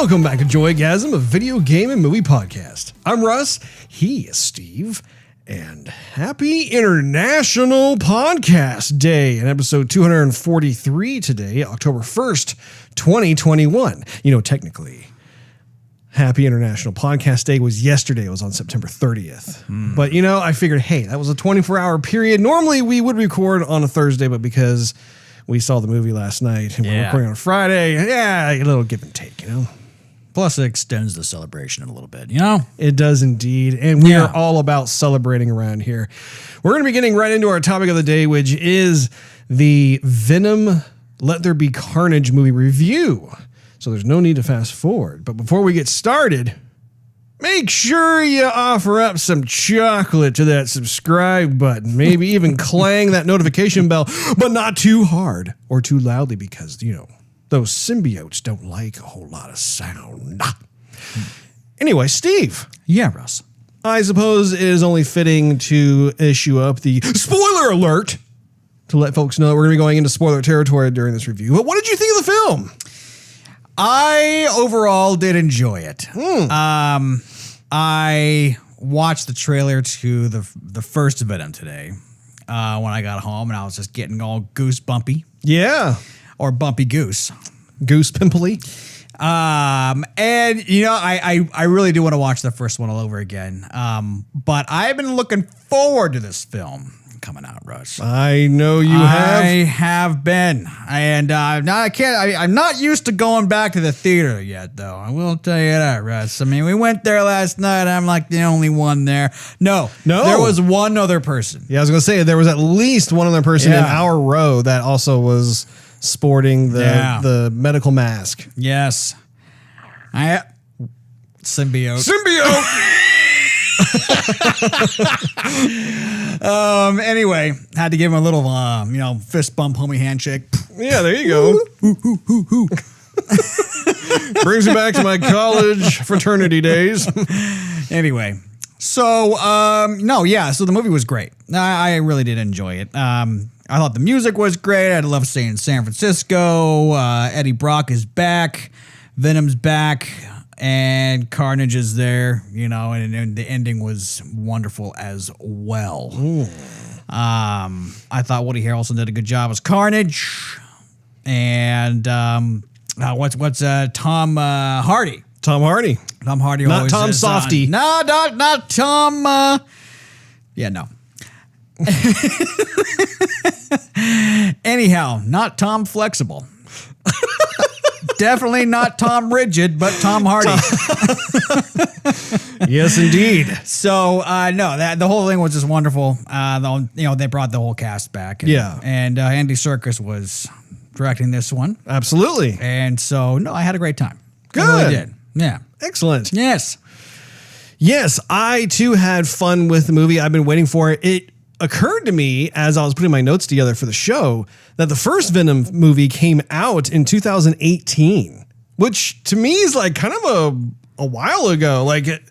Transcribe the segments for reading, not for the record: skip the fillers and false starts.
Welcome back to Joygasm, a video game and movie podcast. I'm Russ, he is Steve, and happy International Podcast Day, in episode 243 today, October 1st, 2021. You know, technically, happy International Podcast Day was yesterday. It was on September 30th. But, you know, I figured, hey, that was a 24-hour period. Normally, we would record on a Thursday, but because we saw the movie last night and we're recording on Friday, a little give and take, you know? Plus, it extends the celebration a little bit, you know? It does indeed. And we are all about celebrating around here. We're going to be getting right into our topic of the day, which is the Venom Let There Be Carnage movie review. So there's no need to fast forward. But before we get started, make sure you offer up some chocolate to that subscribe button. Maybe even clang that notification bell, but not too hard or too loudly because, you know, those symbiotes don't like a whole lot of sound. Anyway, Steve. Yeah, Russ. I suppose it is only fitting to issue up the spoiler alert to let folks know that we're going to be going into spoiler territory during this review. But what did you think of the film? I overall did enjoy it. I watched the trailer to the first Venom today when I got home, and I was just getting all goosebumpy. Yeah. Or bumpy goose. Goose pimply. And, you know, I really do want to watch the first one all over again. But I've been looking forward to this film coming out, Russ. I know you have. I have been. And I'm not used to going back to the theater yet, though. I will tell you that, Russ. I mean, we went there last night. I'm like the only one there. No. There was one other person. Yeah, I was going to say, there was at least one other person in our row that also was sporting the medical mask. Yes. Symbiote. Anyway, had to give him a little, fist bump, homie handshake. Yeah, there you go. Brings me back to my college fraternity days. Anyway, so so the movie was great. I really did enjoy it. I thought the music was great. I love seeing San Francisco. Eddie Brock is back. Venom's back. And Carnage is there, you know, and the ending was wonderful as well. I thought Woody Harrelson did a good job as Carnage. And what's Tom Hardy? Tom Hardy. Tom Hardy not always Tom is Softy. No, not Tom. No. Anyhow, not Tom Flexible. Definitely not Tom Rigid, but Tom Hardy. Yes, indeed. So, the whole thing was just wonderful. They brought the whole cast back. And Andy Serkis was directing this one. Absolutely. And so, I had a great time. Good. I really did. Yeah. Excellent. Yes. Yes, I too had fun with the movie. I've been waiting for it. It occurred to me as I was putting my notes together for the show that the first Venom movie came out in 2018, which to me is like kind of a while ago. Like it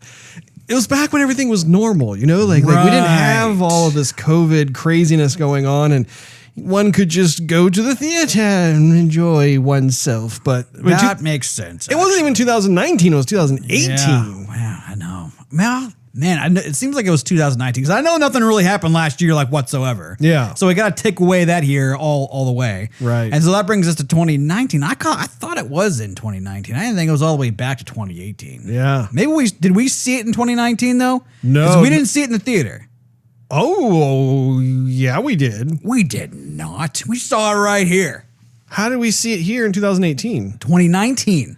was back when everything was normal, you know, like we didn't have all of this COVID craziness going on and one could just go to the theater and enjoy oneself. But that makes sense. It wasn't even 2019. It was 2018. Yeah, I know. Man, it seems like it was 2019 because I know nothing really happened last year, like whatsoever. Yeah. So we got to take away that year all the way. Right. And so that brings us to 2019. I thought it was in 2019. I didn't think it was all the way back to 2018. Yeah. Maybe did we see it in 2019 though? No. 'Cause we didn't see it in the theater. Oh, yeah, we did. We did not. We saw it right here. How did we see it here in 2018? 2019.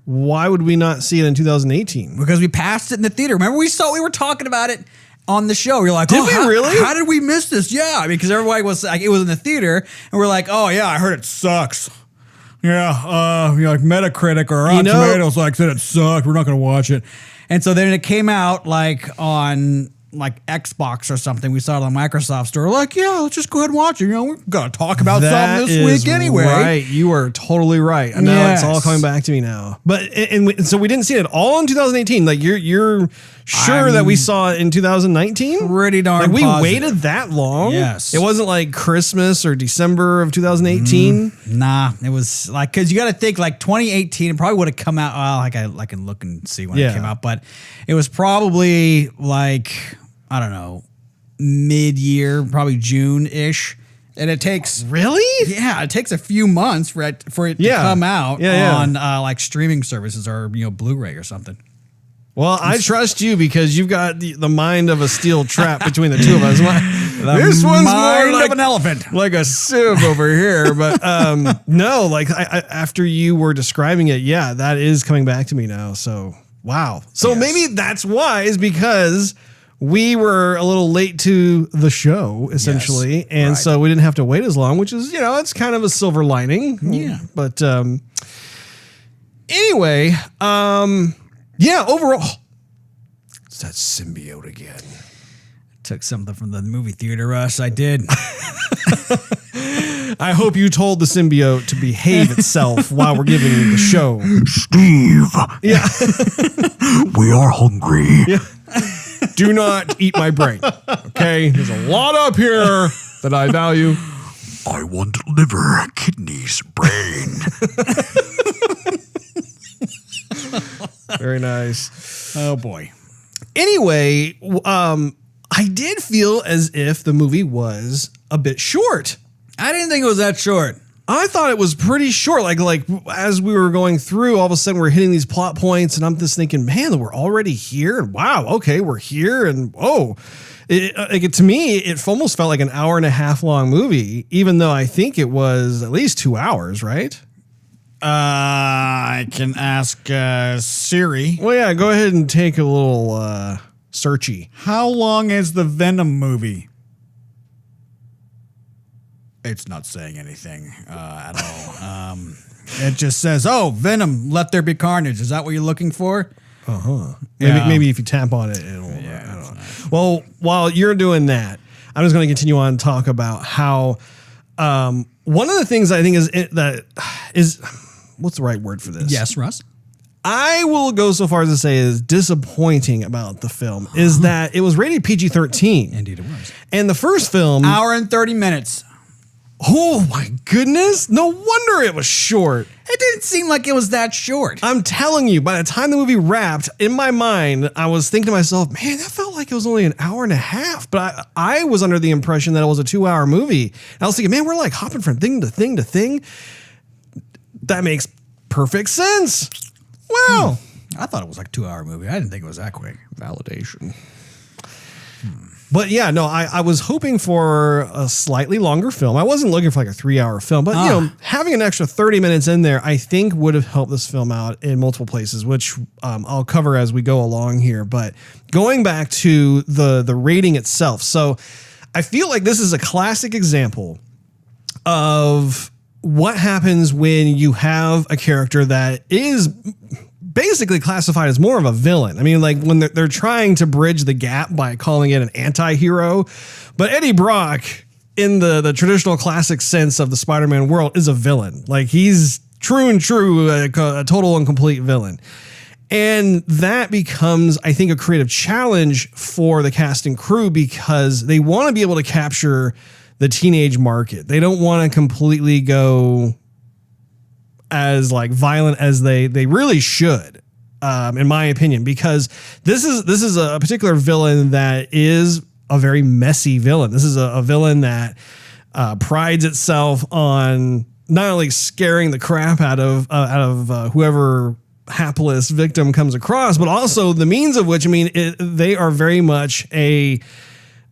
Why would we not see it in 2018? Because we passed it in the theater. Remember we were talking about it on the show. You're like, did we really? How did we miss this? Yeah, because everybody was like, it was in the theater, and we're like, oh yeah, I heard it sucks. Yeah, like Metacritic or Rotten Tomatoes said it sucked. We're not going to watch it. And so then it came out like on like Xbox or something. We saw it on the Microsoft store. Like, yeah, let's just go ahead and watch it. You know, we're going to talk about something this week anyway. Right. You are totally right. I know it's all coming back to me now. But and so we didn't see it all in 2018. Like you're sure that we saw it in 2019? Pretty darn like we positive. waited that long? Yes. It wasn't like Christmas or December of 2018? Nah, it was like, because you got to think like 2018, it probably would have come out. Well, I can look and see when it came out, but it was probably like, I don't know, mid-year, probably June-ish. And it takes it takes a few months for it to come out on like streaming services or Blu-ray or something. Well, I trust you because you've got the mind of a steel trap between the two of us. This one's more like an elephant, like a sieve over here. But no, like I after you were describing it, that is coming back to me now. So wow. So maybe that's why is because we were a little late to the show, essentially, and so we didn't have to wait as long, which is it's kind of a silver lining. Yeah. But anyway. Yeah, overall, it's that symbiote again. Took something from the movie theater rush. I did. I hope you told the symbiote to behave itself while we're giving you the show. Steve. Yeah. We are hungry. Yeah. Do not eat my brain. Okay? There's a lot up here that I value. I want liver, kidneys, brain. Very nice. Oh boy. Anyway, I did feel as if the movie was a bit short. I didn't think it was that short. I thought it was pretty short. Like as we were going through, all of a sudden we're hitting these plot points, and I'm just thinking, man, we're already here. And wow, okay, we're here, and to me, it almost felt like an hour and a half long movie, even though I think it was at least 2 hours, right? I can ask Siri. Well, yeah, go ahead and take a little searchy. How long is the Venom movie? It's not saying anything at all. It just says, "Oh, Venom, let there be carnage." Is that what you're looking for? Maybe if you tap on it, it'll. I don't know. Well, while you're doing that, I'm just going to continue on and talk about how one of the things I think is what's the right word for this? Yes, Russ. I will go so far as to say is disappointing about the film is that it was rated PG-13. Indeed, it was. And the first film, hour and 30 minutes. Oh my goodness! No wonder it was short. It didn't seem like it was that short. I'm telling you, by the time the movie wrapped, in my mind, I was thinking to myself, man, that felt like it was only an hour and a half. But I was under the impression that it was a 2-hour movie. And I was thinking, man, we're like hopping from thing to thing to thing. That makes perfect sense. Wow. I thought it was like a 2-hour movie. I didn't think it was that quick. Validation. But yeah, no, I was hoping for a slightly longer film. I wasn't looking for like a 3-hour film, but having an extra 30 minutes in there, I think would have helped this film out in multiple places, which I'll cover as we go along here. But going back to the rating itself. So I feel like this is a classic example of what happens when you have a character that is basically classified as more of a villain. I mean, like when they're trying to bridge the gap by calling it an anti-hero, but Eddie Brock, in the traditional classic sense of the Spider-Man world, is a villain. Like he's a total and complete villain. And that becomes, I think, a creative challenge for the cast and crew because they want to be able to capture the teenage market. They don't want to completely go as like violent as they really should, in my opinion, because this is a particular villain that is a very messy villain. This is a villain that prides itself on not only scaring the crap out of whoever hapless victim comes across, but also the means of which, I mean, they are very much a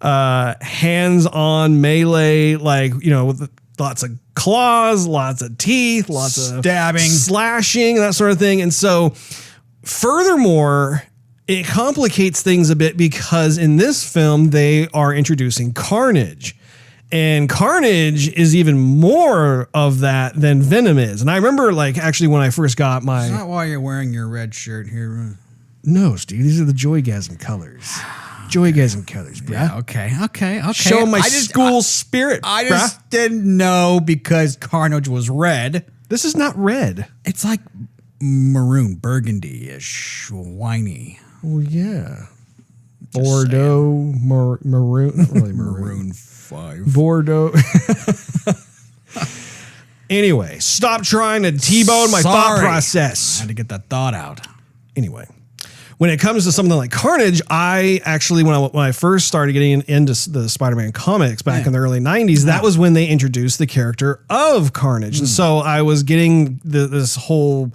hands-on melee, like, with lots of claws, lots of teeth, lots of stabbing, slashing, that sort of thing. And so furthermore, it complicates things a bit because in this film, they are introducing Carnage. And Carnage is even more of that than Venom is. And I remember, like, actually when I first got my... Is that why you're wearing your red shirt here? No, Steve, these are the Joygasm colors. Joygasm colors, bruh. Yeah, okay. Show my school spirit, I bruh. just didn't know because Carnage was red. This is not red. It's like maroon, burgundy-ish, whiny. Well, yeah. Bordeaux, maroon, not really maroon. 5. Bordeaux. Anyway, stop trying to T-bone my thought Sorry. process. I had to get that thought out. Anyway, when it comes to something like Carnage, I actually, when I first started getting into the Spider-Man comics back in the early 90s, that was when they introduced the character of Carnage. And so I was getting this whole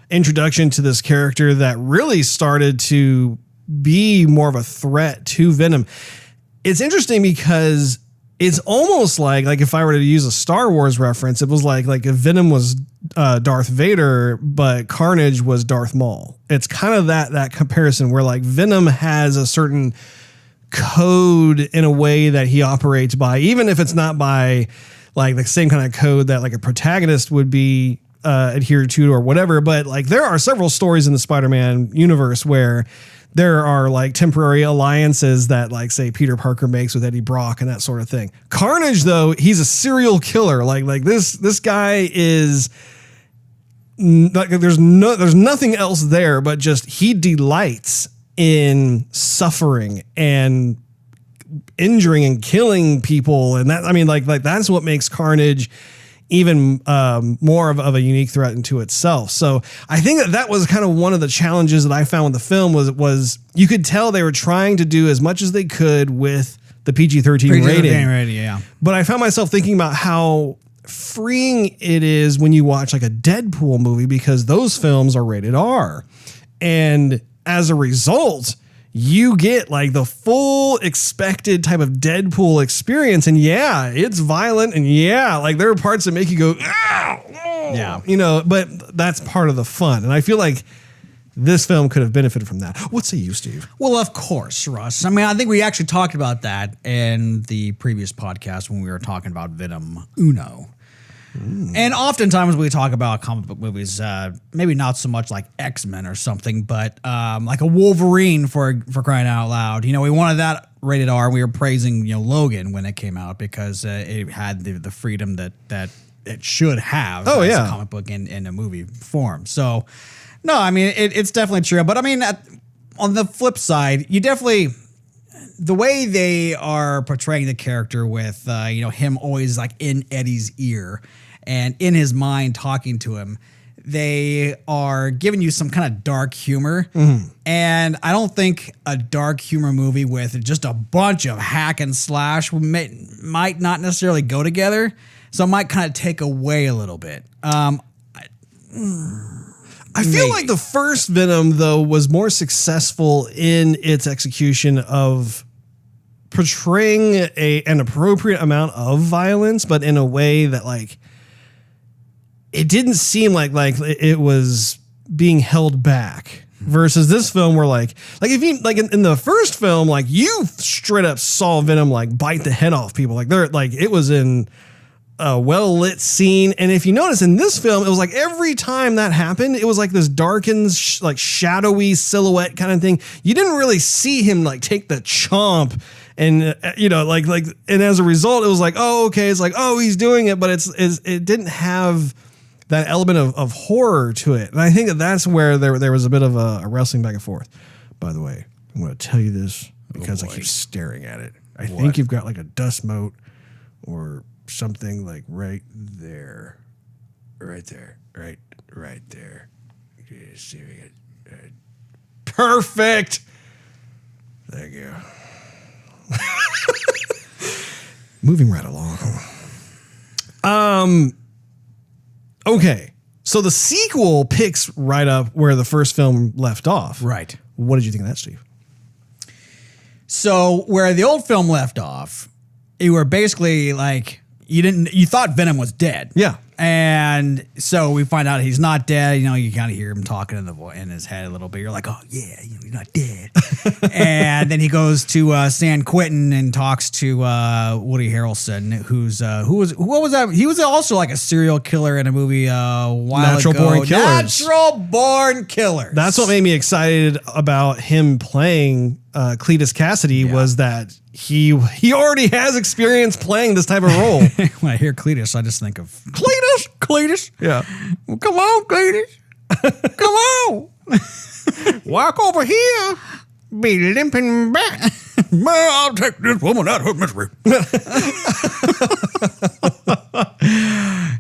introduction to this character that really started to be more of a threat to Venom. It's interesting because it's almost like if I were to use a Star Wars reference, it was like if Venom was Darth Vader, but Carnage was Darth Maul. It's kind of that comparison where like Venom has a certain code in a way that he operates by, even if it's not by like the same kind of code that like a protagonist would be adhered to or whatever. But like there are several stories in the Spider-Man universe where there are like temporary alliances that like say Peter Parker makes with Eddie Brock and that sort of thing. Carnage though, he's a serial killer. Like this guy is like there's nothing else there but just he delights in suffering and injuring and killing people. And that, I mean, like that's what makes Carnage even more of a unique threat into itself. So I think that was kind of one of the challenges that I found with the film was you could tell they were trying to do as much as they could with the PG-13 rating. Yeah. But I found myself thinking about how freeing it is when you watch like a Deadpool movie because those films are rated R. And as a result, you get like the full expected type of Deadpool experience. And yeah, it's violent. And yeah, like there are parts that make you go, ow, Yeah. you know, but that's part of the fun. And I feel like this film could have benefited from that. What say you, Steve? Well, of course, Russ. I mean, I think we actually talked about that in the previous podcast when we were talking about Venom Uno. And oftentimes we talk about comic book movies, maybe not so much like X-Men or something, but like a Wolverine for crying out loud. You know, we wanted that rated R. We were praising, Logan when it came out because it had the freedom that it should have as a comic book in a movie form. So, no, I mean, it's definitely true. But I mean, on the flip side, you definitely... The way they are portraying the character with, him always like in Eddie's ear and in his mind talking to him, they are giving you some kind of dark humor. And I don't think a dark humor movie with just a bunch of hack and slash might not necessarily go together. So it might kind of take away a little bit. I feel like the first Venom, though, was more successful in its execution of portraying an appropriate amount of violence, but in a way that like it didn't seem like it was being held back. Versus this film, where like if you like in the first film, like you straight up saw Venom like bite the head off people. Like they're like it was in a well lit scene, and if you notice in this film, it was like every time that happened, it was like this darkened, like shadowy silhouette kind of thing. You didn't really see him like take the chomp. And, and as a result, it was like, oh, okay. It's like, oh, he's doing it, but it didn't have that element of horror to it. And I think that's where there was a bit of a wrestling back and forth. By the way, I'm going to tell you this because I keep staring at it. I think you've got like a dust mote or something like right there. Right there. Right there. Okay, see if we get perfect. Thank you. Moving right along. Okay. So the sequel picks right up where the first film left off. Right. What did you think of that, Steve? So where the old film left off, you were basically like you thought Venom was dead. Yeah. And so we find out he's not dead. You know, you kind of hear him talking in his head a little bit. You're like, oh yeah, you're not dead. And then he goes to San Quentin and talks to Woody Harrelson, who was that? He was also like a serial killer in a movie a while Natural ago. Born Killers. Natural Born Killers. That's what made me excited about him cling Cletus Kasady was that he already has experience playing this type of role. When I hear Cletus, I just think of Cletus. Yeah. Well, come on, Cletus. Come on. Walk over here. Be limping back. I'll take this woman out of her misery.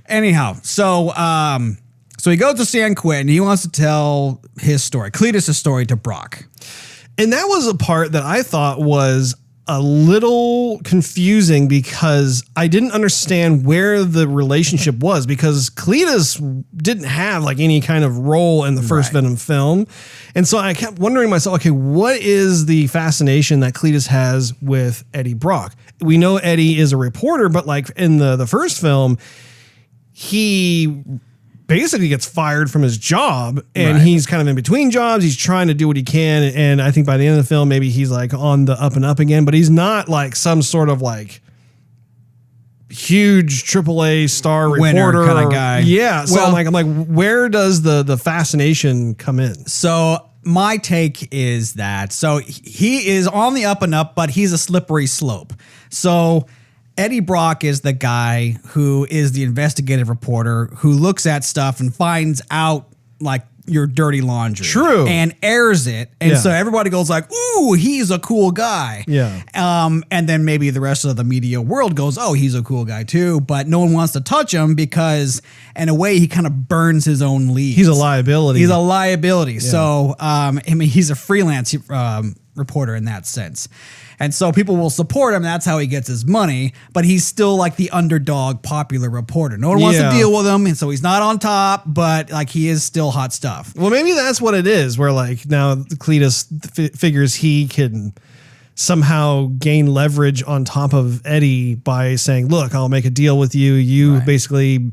Anyhow, so he goes to San Quentin. He wants to tell his story, Cletus' story, to Brock. And that was a part that I thought was a little confusing because I didn't understand where the relationship was, because Cletus didn't have like any kind of role in the first Venom film. And so I kept wondering myself, okay, what is the fascination that Cletus has with Eddie Brock? We know Eddie is a reporter, but like in the first film, he basically gets fired from his job and he's kind of in between jobs. He's trying to do what he can. And I think by the end of the film, maybe he's like on the up and up again, but he's not like some sort of like huge AAA star reporter kind of guy. Yeah. So I'm like, where does the fascination come in? So my take is that, so he is on the up and up, but he's a slippery slope. So Eddie Brock is the guy who is the investigative reporter who looks at stuff and finds out like your dirty laundry. True. And airs it. And so everybody goes like, ooh, he's a cool guy. Yeah. And then maybe the rest of the media world goes, oh, he's a cool guy too. But no one wants to touch him because in a way he kind of burns his own leads. He's a liability. He's a liability. Yeah. So, I mean, he's a freelance reporter in that sense. And so people will support him. That's how he gets his money. But he's still like the underdog popular reporter. No one wants to deal with him. And so he's not on top, but like he is still hot stuff. Well, maybe that's what it is, where like now Cletus figures he can somehow gain leverage on top of Eddie by saying, look, I'll make a deal with you. You basically,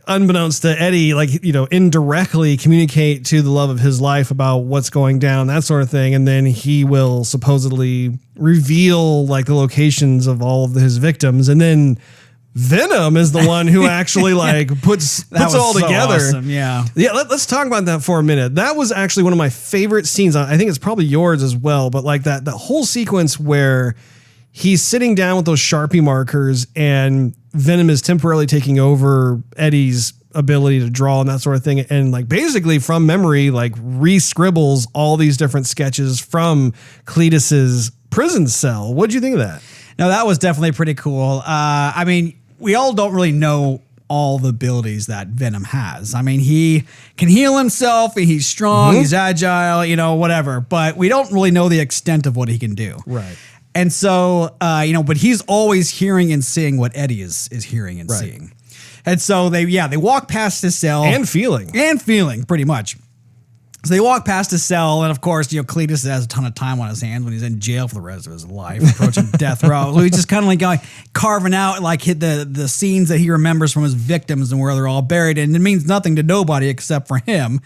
unbeknownst to Eddie, like, you know, indirectly communicate to the love of his life about what's going down, that sort of thing. And then he will supposedly reveal like the locations of all of his victims. And then Venom is the one who actually like puts it all together. Awesome. Yeah. Let's talk about that for a minute. That was actually one of my favorite scenes. I think it's probably yours as well, but like that whole sequence where he's sitting down with those Sharpie markers and Venom is temporarily taking over Eddie's ability to draw and that sort of thing. And like basically from memory, like re-scribbles all these different sketches from Cletus's prison cell. What'd you think of that? No, that was definitely pretty cool. I mean, we all don't really know all the abilities that Venom has. I mean, he can heal himself, he's strong, he's agile, you know, whatever, but we don't really know the extent of what he can do. Right. And so, you know, but he's always hearing and seeing what Eddie is hearing and seeing. And so they walk past his cell. And feeling, pretty much. So they walk past his cell, and of course, you know, Cletus has a ton of time on his hands when he's in jail for the rest of his life, approaching death row. So he's just kind of like going, carving out like the scenes that he remembers from his victims and where they're all buried. And it means nothing to nobody except for him.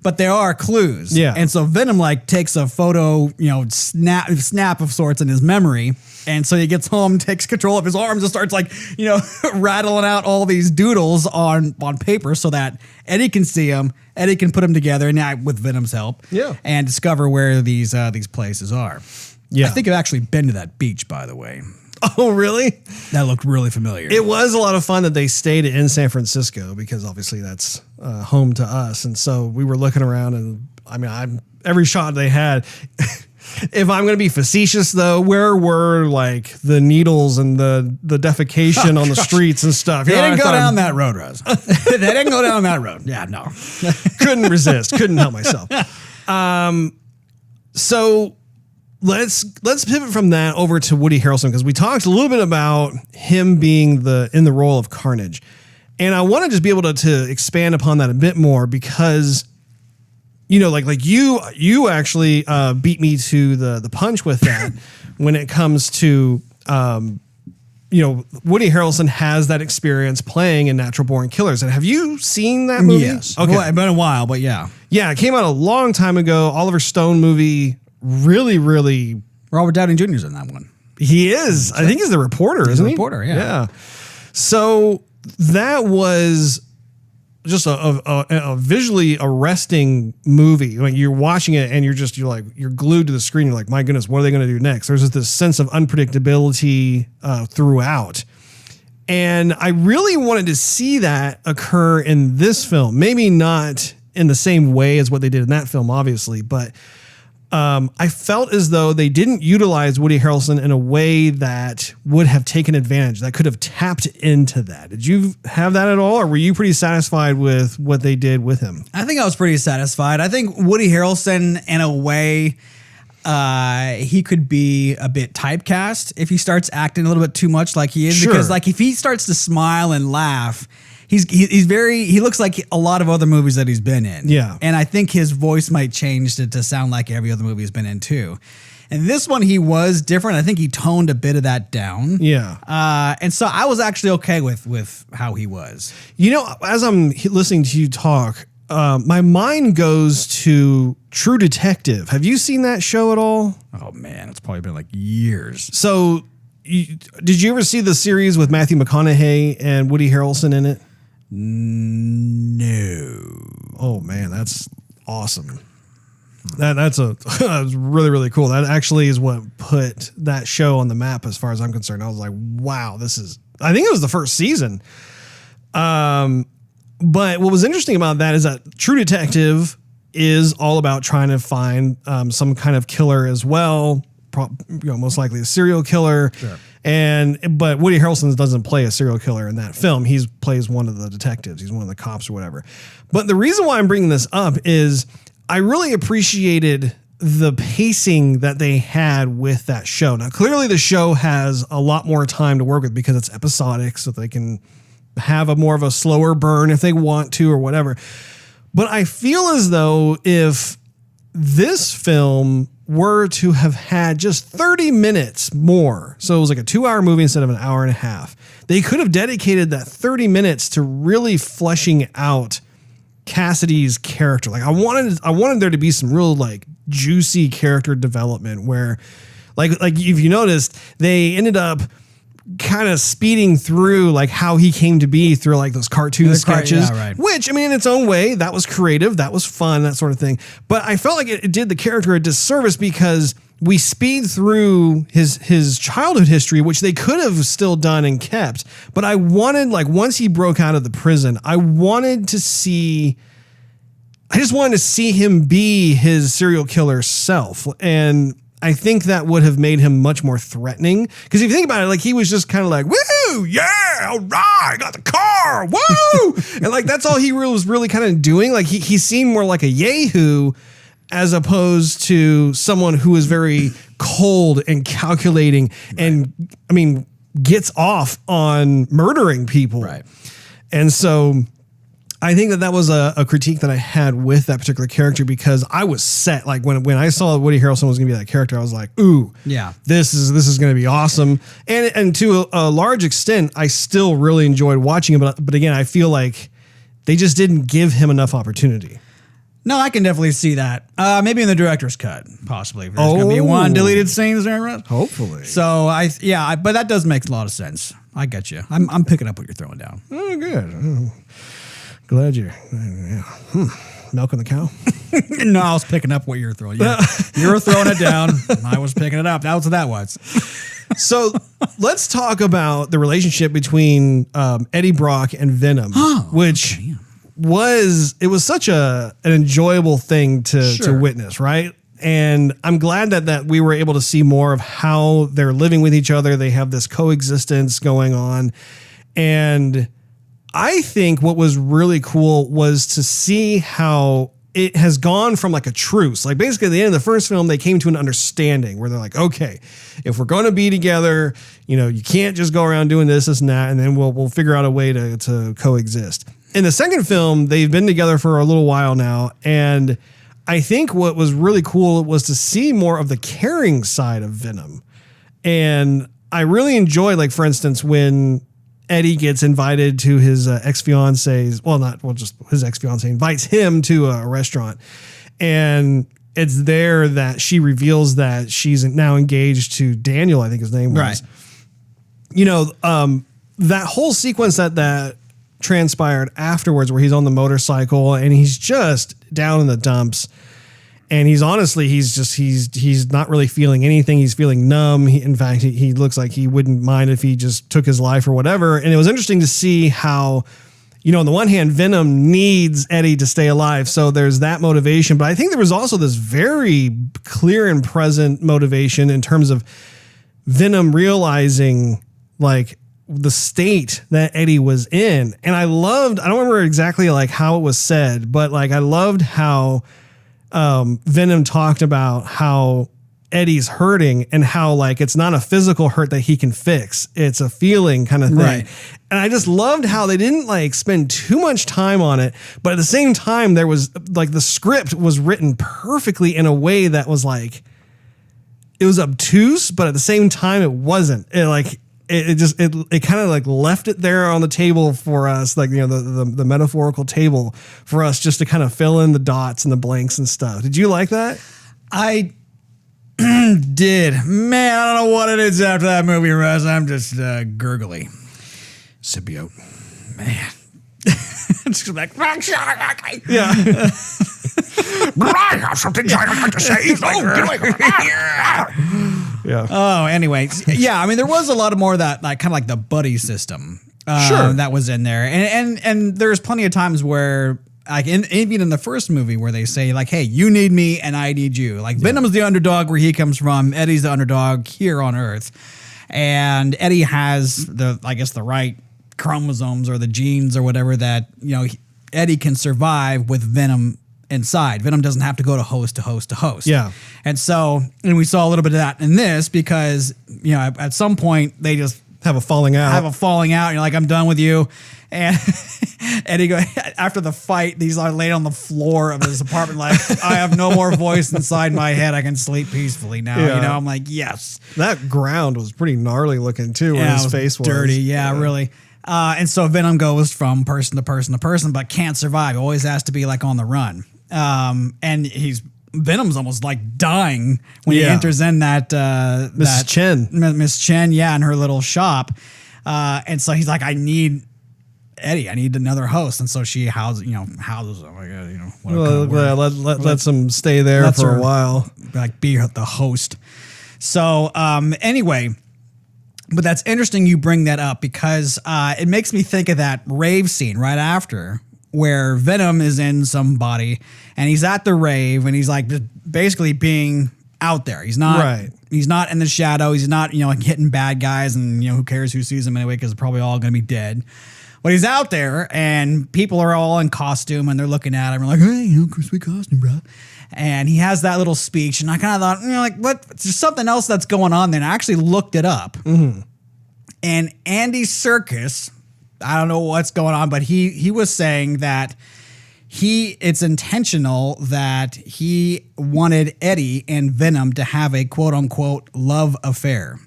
But there are clues. Yeah. And so Venom like takes a photo, you know, snap of sorts in his memory. And so he gets home, takes control of his arms and starts like, you know, rattling out all these doodles on paper so that Eddie can see them. Eddie can put them together now with Venom's help. Yeah. And discover where these places are. Yeah. I think I've actually been to that beach, by the way. Oh, really? That looked really familiar. It was a lot of fun that they stayed in San Francisco because obviously that's home to us. And so we were looking around and I mean, every shot they had, if I'm going to be facetious though, where were like the needles and the defecation on the streets and stuff? They didn't go down that road, Rose. They didn't go down that road. Yeah, no. Couldn't resist. Couldn't help myself. So let's pivot from that over to Woody Harrelson, because we talked a little bit about him being in the role of Carnage. And I want to just be able to expand upon that a bit more because, you know, like you actually beat me to the punch with that when it comes to Woody Harrelson has that experience playing in Natural Born Killers. And have you seen that movie? Yes. Okay. Well, it's been a while, but yeah. Yeah, it came out a long time ago. Oliver Stone movie. Really, really. Robert Downey Jr.'s in that one. He is. I think he's the reporter, isn't he? Reporter, yeah. Yeah. So that was just a visually arresting movie. Like you're watching it and you're glued to the screen. You're like, my goodness, what are they going to do next? There's this sense of unpredictability throughout. And I really wanted to see that occur in this film. Maybe not in the same way as what they did in that film, obviously, but I felt as though they didn't utilize Woody Harrelson in a way that would have taken advantage, that could have tapped into that. Did you have that at all, or were you pretty satisfied with what they did with him? I think I was pretty satisfied. I think Woody Harrelson, in a way, he could be a bit typecast if he starts acting a little bit too much like he is. Sure. Because like if he starts to smile and laugh, he looks like a lot of other movies that he's been in. Yeah. And I think his voice might change to sound like every other movie he's been in too. And this one, he was different. I think he toned a bit of that down. Yeah. And so I was actually okay with how he was. As I'm listening to you talk, my mind goes to True Detective. Have you seen that show at all? Oh man, it's probably been like years. So did you ever see the series with Matthew McConaughey and Woody Harrelson in it? No. Oh man, that's awesome. That's really, really cool. That actually is what put that show on the map as far as I'm concerned. I was like, wow, I think it was the first season. But what was interesting about that is that True Detective is all about trying to find some kind of killer as well. Most likely a serial killer. Sure. But Woody Harrelson doesn't play a serial killer in that film. He plays one of the detectives. He's one of the cops or whatever. But the reason why I'm bringing this up is I really appreciated the pacing that they had with that show. Now, clearly the show has a lot more time to work with because it's episodic, so they can have more of a slower burn if they want to or whatever. But I feel as though if this film were to have had just 30 minutes more, so it was like a 2-hour movie instead of an hour and a half, they could have dedicated that 30 minutes to really fleshing out Kasady's character. Like I wanted there to be some real like juicy character development where like if you noticed, they ended up kind of speeding through like how he came to be through like those cartoon sketches, which I mean, in its own way, that was creative, that was fun, that sort of thing. But I felt like it did the character a disservice because we speed through his childhood history, which they could have still done and kept. But I wanted, like, once he broke out of the prison, I just wanted to see him be his serial killer self. And I think that would have made him much more threatening. Because if you think about it, like, he was just kind of like, woo, yeah, all right, got the car, woo. And like, that's all he was really kind of doing. Like he seemed more like a yahoo as opposed to someone who is very cold and calculating and, I mean, gets off on murdering people. Right. And so I think that was a critique that I had with that particular character because I was set. Like when I saw Woody Harrelson was going to be that character, I was like, ooh, yeah, this is going to be awesome. And to a large extent, I still really enjoyed watching him. But again, I feel like they just didn't give him enough opportunity. No, I can definitely see that. Maybe in the director's cut, possibly. There's going to be one deleted scene. Is there? Hopefully. So but that does make a lot of sense. I get you. I'm picking up what you're throwing down. Oh, good. Oh, glad you're milking the cow. No, I was picking up what you're throwing. Yeah. You were throwing it down. I was picking it up. That's what that was. So let's talk about the relationship between Eddie Brock and Venom, which was such an enjoyable thing to witness, right? And I'm glad that we were able to see more of how they're living with each other. They have this coexistence going on. And I think what was really cool was to see how it has gone from like a truce. Like basically at the end of the first film, they came to an understanding where they're like, okay, if we're going to be together, you can't just go around doing this and that, and then we'll figure out a way to coexist. In the second film, they've been together for a little while now, and I think what was really cool was to see more of the caring side of Venom. And I really enjoy, like, for instance, when Eddie gets invited to his ex-fiance's, just his ex-fiance invites him to a restaurant, and it's there that she reveals that she's now engaged to Daniel, I think his name was. Right. You know, that whole sequence that transpired afterwards, where he's on the motorcycle and he's just down in the dumps, and he's not really feeling anything. He's feeling numb. In fact, he looks like he wouldn't mind if he just took his life or whatever. And it was interesting to see how, you know, on the one hand, Venom needs Eddie to stay alive. So there's that motivation. But I think there was also this very clear and present motivation in terms of Venom realizing, like, the state that Eddie was in. And I don't remember exactly like how it was said, but like I loved how Venom talked about how Eddie's hurting and how, like, it's not a physical hurt that he can fix. It's a feeling kind of thing. Right. And I just loved how they didn't like spend too much time on it, but at the same time, there was like the script was written perfectly in a way that was like, it was obtuse, but at the same time, it wasn't. It kind of like left it there on the table for us, like, you know, the metaphorical table for us just to kind of fill in the dots and the blanks and stuff. Did you like that? I did. Man, I don't know what it is after that movie, Russ. I'm just gurgly. Symbiote. Man. Just like, Yeah. I have something I'd like to say. Yeah. Oh, anyway. Yeah, I mean, there was a lot of more of that, like, kind of like the buddy system Sure. that was in there. And there's plenty of times where, like, even in the first movie where they say, like, hey, you need me and I need you. Like, Venom's the underdog where he comes from. Eddie's the underdog here on Earth. And Eddie has the right chromosomes or the genes or whatever that, you know, Eddie can survive with Venom inside. Venom doesn't have to go to host to host to host. Yeah. And we saw a little bit of that in this because, you know, at some point they just Have a falling out. and you're like, I'm done with you. And Eddie after the fight, he's like laid on the floor of his apartment like, I have no more voice inside my head. I can sleep peacefully now. Yeah. You know, I'm like, yes. That ground was pretty gnarly looking too, where Yeah, his it was face was. dirty. Yeah, really. And so Venom goes from person to person to person, but can't survive. Always has to be like on the run. And Venom's almost like dying when he enters in that Mrs. Chen. Miss Chen, yeah, in her little shop. And so he's like, I need Eddie. I need another host. And so she houses him. Oh my God, you know, Lets him stay there for a while. Like be the host. So anyway. But that's interesting you bring that up because it makes me think of that rave scene right after where Venom is in some body and he's at the rave and he's like basically being out there. He's not He's not in the shadow. He's not, you know, like hitting bad guys and, you know, who cares who sees him anyway because they're probably all going to be dead. But he's out there and people are all in costume and they're looking at him and like, hey, you know, sweet costume, bro. And he has that little speech, and I kind of thought, you know, like, what? There's something else that's going on there. And I actually looked it up. Mm-hmm. And Andy Serkis, I don't know what's going on, but he was saying that it's intentional that he wanted Eddie and Venom to have a quote unquote love affair.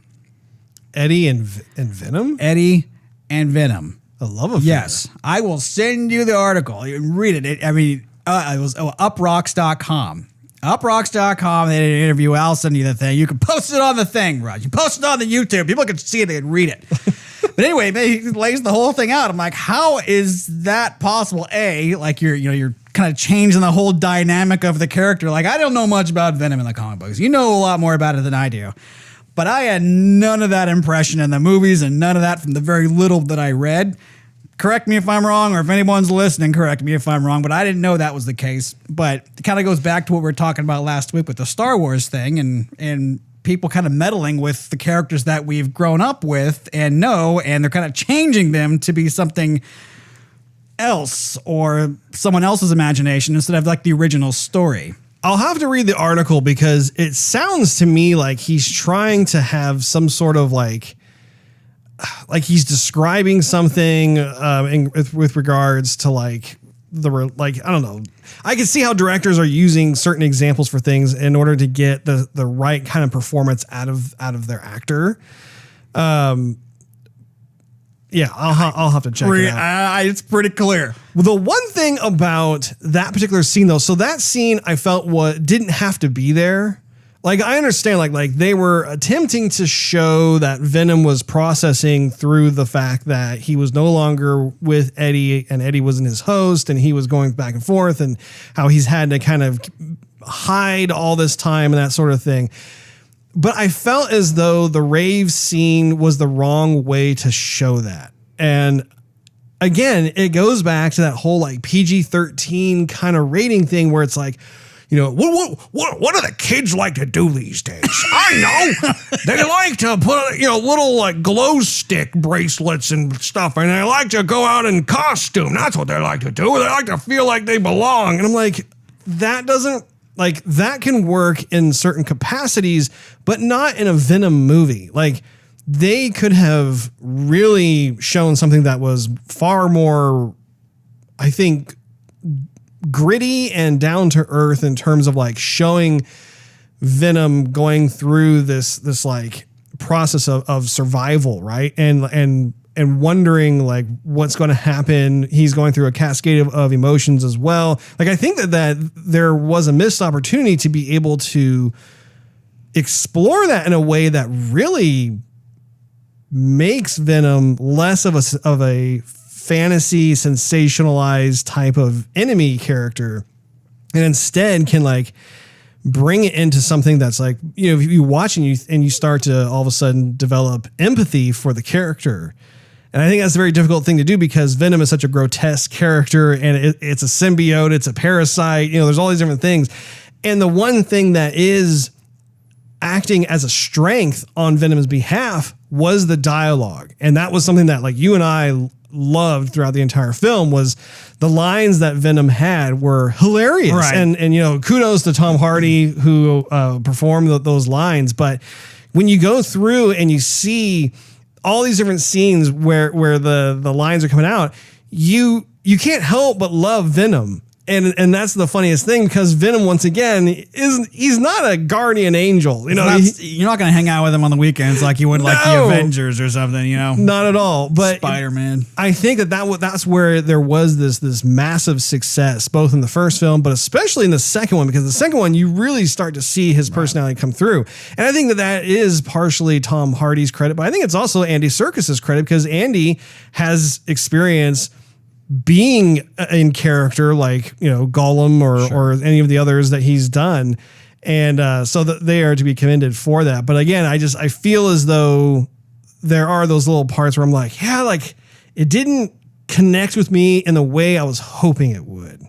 Eddie and Venom? Eddie and Venom. A love affair? Yes. I will send you the article. You can read it. It was uprocks.com. Uprocks.com. They did an interview. I'll send you the thing. You can post it on the thing, Raj. You post it on the YouTube. People can see it. They can read it. But anyway, he lays the whole thing out. I'm like, how is that possible? Like you're kind of changing the whole dynamic of the character. Like, I don't know much about Venom in the comic books. You know a lot more about it than I do. But I had none of that impression in the movies and none of that from the very little that I read. Correct me if I'm wrong, or if anyone's listening, correct me if I'm wrong, but I didn't know that was the case. But it kind of goes back to what we were talking about last week with the Star Wars thing and people kind of meddling with the characters that we've grown up with and know, and they're kind of changing them to be something else or someone else's imagination instead of like the original story. I'll have to read the article because it sounds to me like he's trying to have some sort of like he's describing something with regards to I don't know. I can see how directors are using certain examples for things in order to get the right kind of performance out of their actor. Yeah, I'll have to check it out. It's pretty clear. The one thing about that particular scene, though, so that scene I felt didn't have to be there. Like, I understand, like they were attempting to show that Venom was processing through the fact that he was no longer with Eddie and Eddie wasn't his host and he was going back and forth and how he's had to kind of hide all this time and that sort of thing. But I felt as though the rave scene was the wrong way to show that. And again, it goes back to that whole like PG-13 kind of rating thing where it's like, you know, what do the kids like to do these days? I know. They like to put, you know, little like glow stick bracelets and stuff. And they like to go out in costume. That's what they like to do. They like to feel like they belong. And I'm like, that can work in certain capacities, but not in a Venom movie. Like, they could have really shown something that was far more, I think, gritty and down to earth in terms of like showing Venom going through this like process of survival, right? And wondering like what's going to happen. He's going through a cascade of emotions as well. Like, I think that there was a missed opportunity to be able to explore that in a way that really makes Venom less of a fantasy sensationalized type of enemy character, and instead can like bring it into something that's like, you know, if you watch and you start to all of a sudden develop empathy for the character. And I think that's a very difficult thing to do because Venom is such a grotesque character and it's a symbiote, it's a parasite, you know, there's all these different things. And the one thing that is acting as a strength on Venom's behalf was the dialogue. And that was something that like you and I loved throughout the entire film. Was the lines that Venom had were hilarious. Right. And you know, kudos to Tom Hardy who performed those lines. But when you go through and you see all these different scenes where the lines are coming out, you can't help but love Venom. And that's the funniest thing because Venom, once again, he's not a guardian angel. You know, you're not going to hang out with him on the weekends like you would like the Avengers or something, you know? Not at all. But Spider-Man. I think that's where there was this massive success, both in the first film, but especially in the second one, because the second one, you really start to see his personality come through. And I think that is partially Tom Hardy's credit, but I think it's also Andy Serkis's credit because Andy has experience being in character like, you know, Gollum or any of the others that he's done. And so that they are to be commended for that. But again, I feel as though there are those little parts where I'm like, yeah, like it didn't connect with me in the way I was hoping it would.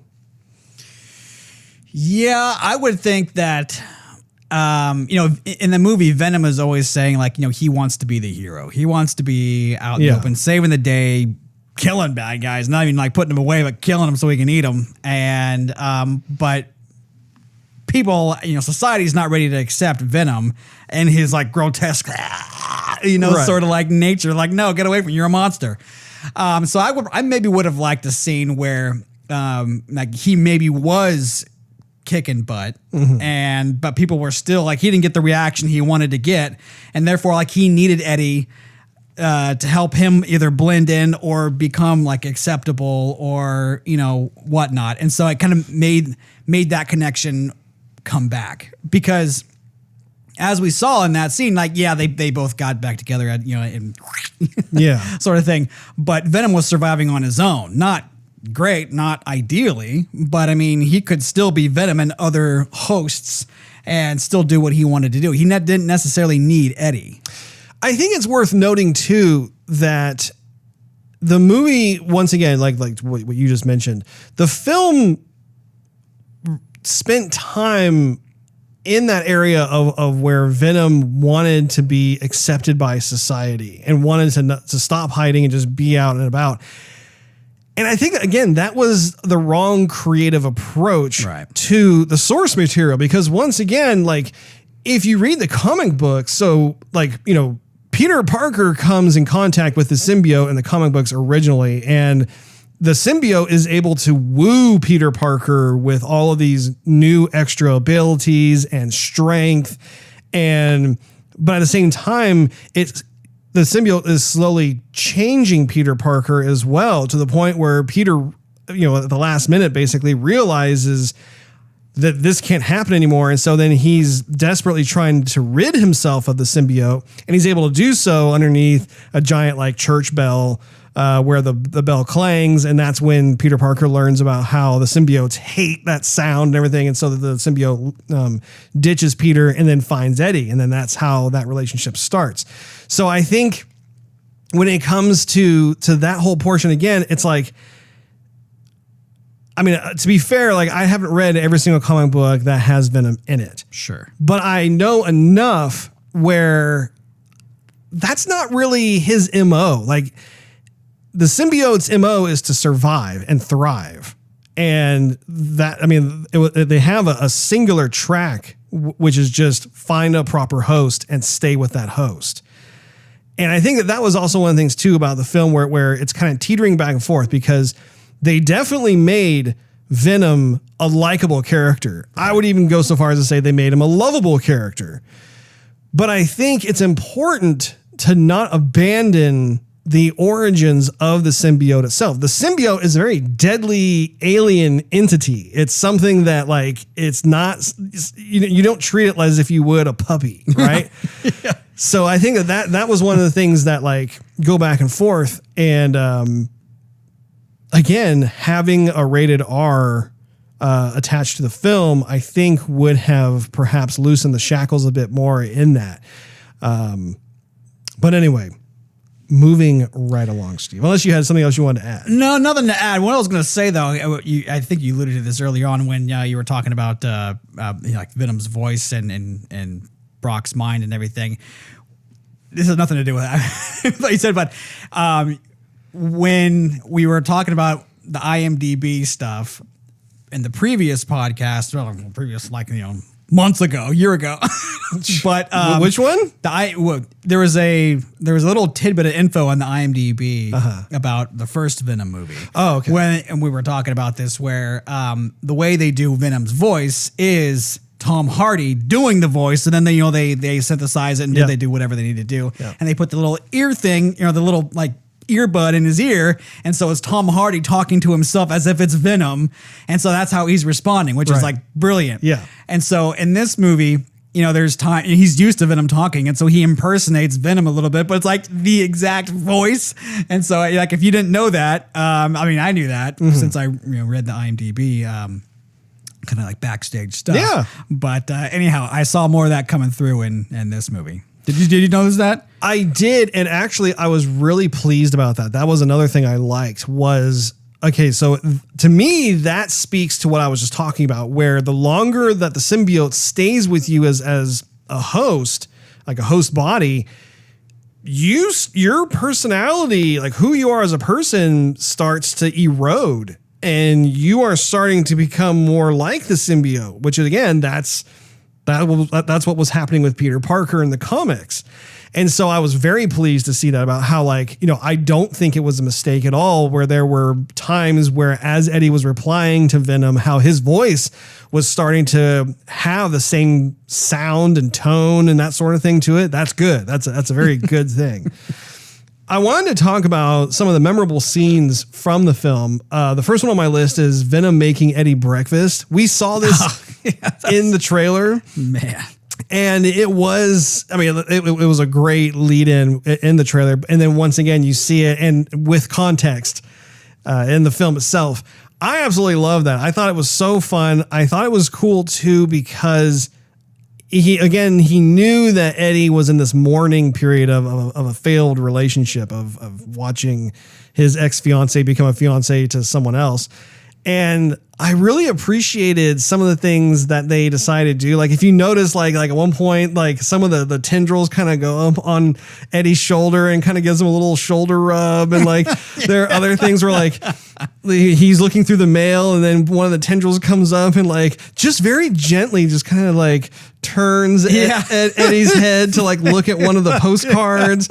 Yeah, I would think that, you know, in the movie, Venom is always saying like, you know, he wants to be the hero. He wants to be out in the open, saving the day, killing bad guys, not even like putting them away, but killing them so we can eat them. And, but people, you know, society's not ready to accept Venom and his like grotesque, you know, sort of like nature. Like, no, get away from me. You're a monster. So I maybe would have liked a scene where, like he maybe was kicking butt but people were still like, he didn't get the reaction he wanted to get. And therefore like he needed Eddie to help him either blend in or become like acceptable or, you know, whatnot. And so it kind of made that connection come back because as we saw in that scene, like, yeah, they both got back together at, you know, and sort of thing. But Venom was surviving on his own, not great, not ideally, but I mean, he could still be Venom and other hosts and still do what he wanted to do. He didn't necessarily need Eddie. I think it's worth noting too that the movie, once again, like what you just mentioned, the film spent time in that area of where Venom wanted to be accepted by society and wanted to stop hiding and just be out and about. And I think, again, that was the wrong creative approach to the source material because once again, like if you read the comic books, so like, you know, Peter Parker comes in contact with the symbiote in the comic books originally, and the symbiote is able to woo Peter Parker with all of these new extra abilities and strength. But at the same time, it's the symbiote is slowly changing Peter Parker as well, to the point where Peter, at the last minute basically realizes that this can't happen anymore. And so then he's desperately trying to rid himself of the symbiote, and he's able to do so underneath a giant like church bell, where the bell clangs. And that's when Peter Parker learns about how the symbiotes hate that sound and everything. And so the symbiote ditches Peter and then finds Eddie. And then that's how that relationship starts. So I think when it comes to that whole portion, again, it's like, I mean, to be fair, like I haven't read every single comic book that has Venom in it. Sure. But I know enough where that's not really his MO. Like the symbiote's MO is to survive and thrive. And that, I mean, they have a singular track, which is just find a proper host and stay with that host. And I think that was also one of the things too about the film where it's kind of teetering back and forth, because they definitely made Venom a likable character. I would even go so far as to say they made him a lovable character. But I think it's important to not abandon the origins of the symbiote itself. The symbiote is a very deadly alien entity. It's something that like, it's not, you don't treat it as if you would a puppy, right? Yeah. So I think that was one of the things that like go back and forth. And, again, having a rated R attached to the film, I think would have perhaps loosened the shackles a bit more in that. But anyway, moving right along, Steve, unless you had something else you wanted to add. No, nothing to add. What I was going to say, though, I think you alluded to this earlier on when you were talking about like Venom's voice and Brock's mind and everything. This has nothing to do with that, like you said, but when we were talking about the IMDb stuff in the previous podcast, months ago, a year ago, but which one? There was a little tidbit of info on the IMDb about the first Venom movie. Oh, okay. And we were talking about this, where the way they do Venom's voice is Tom Hardy doing the voice, and then they synthesize it and they do whatever they need to do, and they put the little ear thing, the little like earbud in his ear, and so it's Tom Hardy talking to himself as if it's Venom, and so that's how he's responding, which is like brilliant. Yeah. And so in this movie, there's time, he's used to Venom talking, and so he impersonates Venom a little bit, but it's like the exact voice. And so like if you didn't know that, I mean, I knew that since I read the IMDb kind of like backstage stuff. Yeah. But anyhow, I saw more of that coming through in this movie. Did you notice that? I did, and actually I was really pleased about that. That was another thing I liked was, okay, so to me, that speaks to what I was just talking about, where the longer that the symbiote stays with you as a host, like a host body, your personality, like who you are as a person, starts to erode, and you are starting to become more like the symbiote, which again, that's what was happening with Peter Parker in the comics. And so I was very pleased to see that, about how, like, I don't think it was a mistake at all, where there were times where as Eddie was replying to Venom, how his voice was starting to have the same sound and tone and that sort of thing to it. That's good. That's a very good thing. I wanted to talk about some of the memorable scenes from the film. The first one on my list is Venom making Eddie breakfast. We saw this in the trailer. Man. And it was, I mean, it was a great lead in the trailer. And then once again, you see it and with context in the film itself. I absolutely love that. I thought it was so fun. I thought it was cool too, because he knew that Eddie was in this mourning period of a failed relationship, of watching his ex-fiance become a fiance to someone else. And I really appreciated some of the things that they decided to do. Like if you notice, like at one point, like some of the tendrils kind of go up on Eddie's shoulder and kind of gives him a little shoulder rub. And like there are other things where like he's looking through the mail and then one of the tendrils comes up and like just very gently just kind of like turns at Eddie's head to like look at one of the postcards.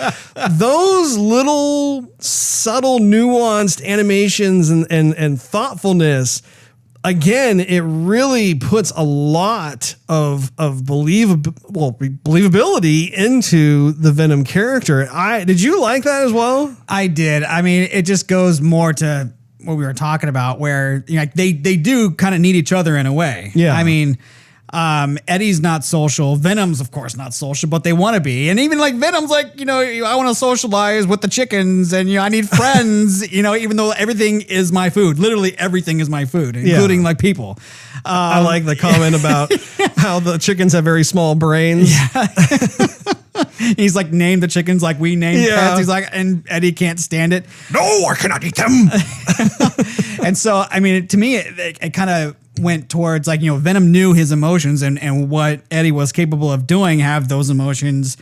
Those little subtle nuanced animations and thoughtfulness again, it really puts a lot of believability into the Venom character. Did you like that as well? I did. I mean, it just goes more to what we were talking about, where they do kind of need each other in a way. Yeah. I mean, Eddie's not social. Venom's, of course, not social, but they want to be. And even like Venom's like, I want to socialize with the chickens and, I need friends, even though everything is my food. Literally everything is my food, including like people. I like the comment about how the chickens have very small brains. Yeah. He's like, name the chickens like we name pets. He's like, and Eddie can't stand it. No, I cannot eat them. And so, I mean, to me, it kind of went towards like, Venom knew his emotions and what Eddie was capable of doing, have those emotions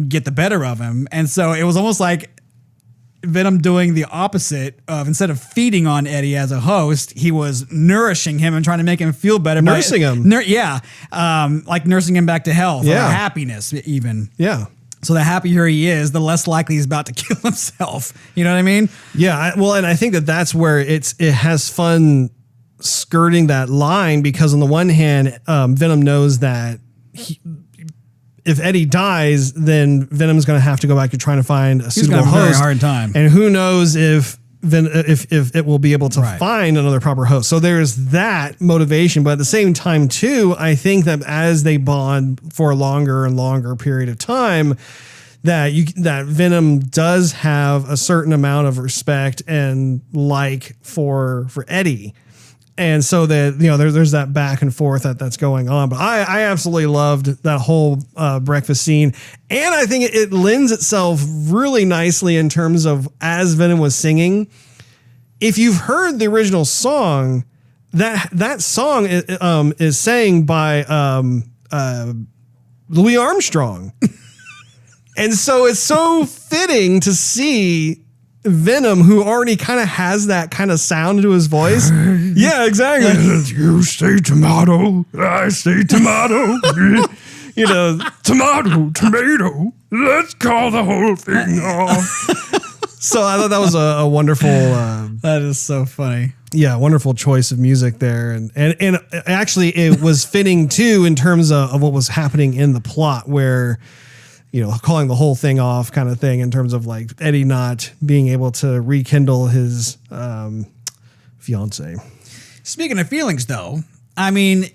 get the better of him. And so it was almost like Venom doing the opposite of, instead of feeding on Eddie as a host, he was nourishing him and trying to make him feel better. Nursing him. Like nursing him back to health or happiness even. Yeah. So the happier he is, the less likely he's about to kill himself. You know what I mean? Yeah. And I think that's where it has fun skirting that line, because on the one hand, Venom knows that if Eddie dies, then Venom's going to have to go back to trying to find a suitable host. Very hard time. And who knows if it will be able to find another proper host. So there's that motivation. But at the same time, too, I think that as they bond for a longer and longer period of time, that Venom does have a certain amount of respect and like for Eddie. And so that, there's that back and forth that's going on. But I absolutely loved that whole breakfast scene. And I think it lends itself really nicely in terms of, as Venom was singing, if you've heard the original song, that song is sang by Louis Armstrong. And so it's so fitting to see Venom, who already kind of has that kind of sound to his voice. Yeah, exactly. You say tomato, I say tomato. Tomato. Let's call the whole thing off. So I thought that was a wonderful. That is so funny. Yeah, wonderful choice of music there, and actually it was fitting too in terms of what was happening in the plot, where, calling the whole thing off kind of thing, in terms of like Eddie not being able to rekindle his fiance. Speaking of feelings, though, I mean,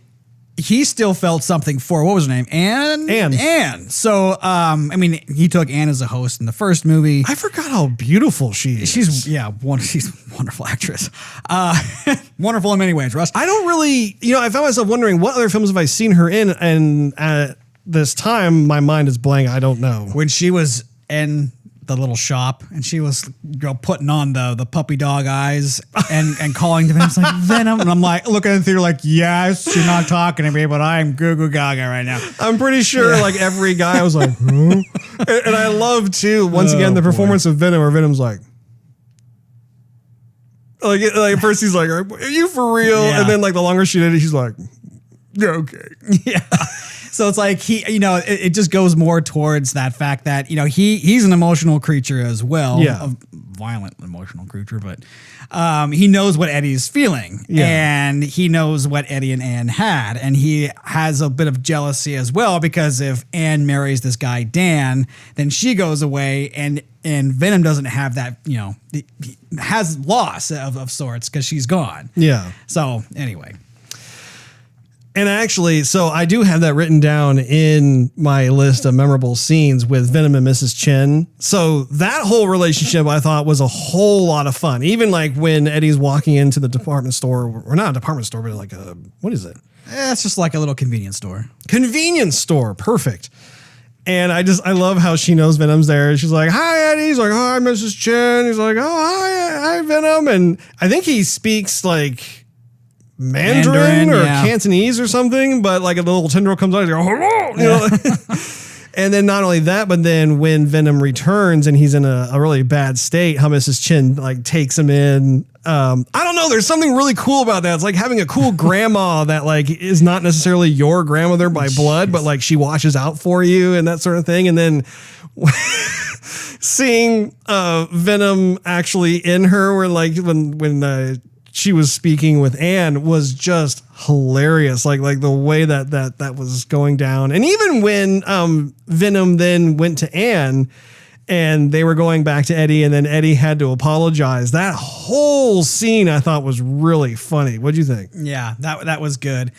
he still felt something for, what was her name? Anne. So, I mean, he took Anne as a host in the first movie. I forgot how beautiful she is. She's a wonderful actress. Wonderful in many ways, Russ. I don't really, I found myself wondering, what other films have I seen her in? And at this time, my mind is blank. I don't know. When she was in the little shop and she was putting on the puppy dog eyes and calling to Venom, it's like, Venom. And I'm like looking in the theater like, yes, you're not talking to me, but I'm goo goo gaga right now. I'm pretty sure like every guy was like, huh? And I love too, once again, the performance of Venom, where Venom's like at first he's like, are you for real? Yeah. And then like the longer she did it, he's like, yeah, okay. Yeah. So it's like it just goes more towards that fact that, he's an emotional creature as well. Yeah. A violent emotional creature, but he knows what Eddie's feeling. Yeah. And he knows what Eddie and Anne had. And he has a bit of jealousy as well, because if Anne marries this guy, Dan, then she goes away and Venom doesn't have that, has loss of sorts because she's gone. Yeah. So anyway. And actually, so I do have that written down in my list of memorable scenes with Venom and Mrs. Chen. So that whole relationship I thought was a whole lot of fun. Even like when Eddie's walking into the department store, or not a department store, but like what is it? It's just like a little convenience store. Convenience store. Perfect. And I love how she knows Venom's there. She's like, hi, Eddie. He's like, hi, Mrs. Chen. He's like, oh, hi, Venom. And I think he speaks like Mandarin or Cantonese or something, but like a little tendril comes out, he's like, hello, And then not only that, but then when Venom returns and he's in a really bad state, how Mrs. Chen like takes him in. I don't know. There's something really cool about that. It's like having a cool grandma that like is not necessarily your grandmother by blood, but like she watches out for you and that sort of thing. And then seeing Venom actually in her, where like when she was speaking with Anne was just hilarious. Like the way that was going down. And even when Venom then went to Anne and they were going back to Eddie and then Eddie had to apologize. That whole scene I thought was really funny. What'd you think? Yeah, that was good.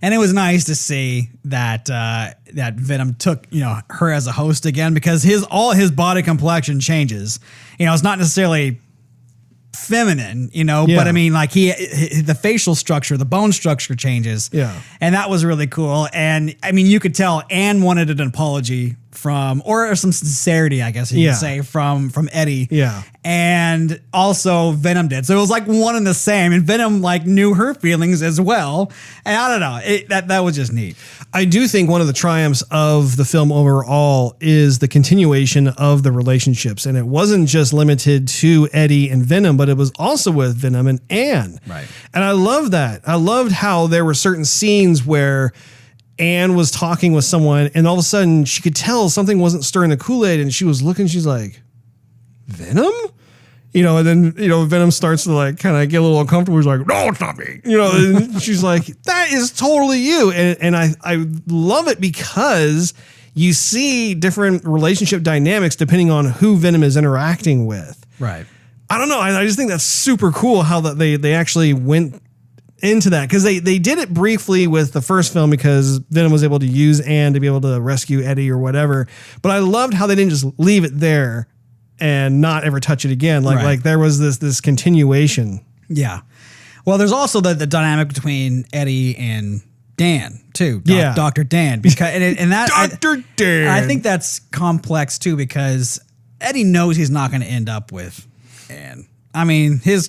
And it was nice to see that that Venom took, her as a host again, because all his body complexion changes. It's not necessarily feminine, but I mean, like the facial structure, the bone structure changes. Yeah. And that was really cool. And I mean, you could tell Anne wanted an apology or some sincerity, I guess you could say, from Eddie. Yeah. And also Venom did. So it was like one and the same. And Venom knew her feelings as well. And I don't know, that was just neat. I do think one of the triumphs of the film overall is the continuation of the relationships. And it wasn't just limited to Eddie and Venom, but it was also with Venom and Anne. Right. And I love that. I loved how there were certain scenes where Anne was talking with someone and all of a sudden she could tell something wasn't stirring the Kool-Aid and she was looking, she's like, Venom? And then, Venom starts to kind of get a little uncomfortable. He's like, no, it's not me. And she's like, that is totally you. And I love it because you see different relationship dynamics depending on who Venom is interacting with. Right. I don't know. I just think that's super cool how that they actually went into that, because they did it briefly with the first film because Venom was able to use Anne to be able to rescue Eddie or whatever. But I loved how they didn't just leave it there and not ever touch it again. Like there was this continuation. Yeah. Well, there's also the dynamic between Eddie and Dan too. Dr. Dan. Because and that Dr. Dan. I think that's complex too, because Eddie knows he's not going to end up with Anne. I mean, his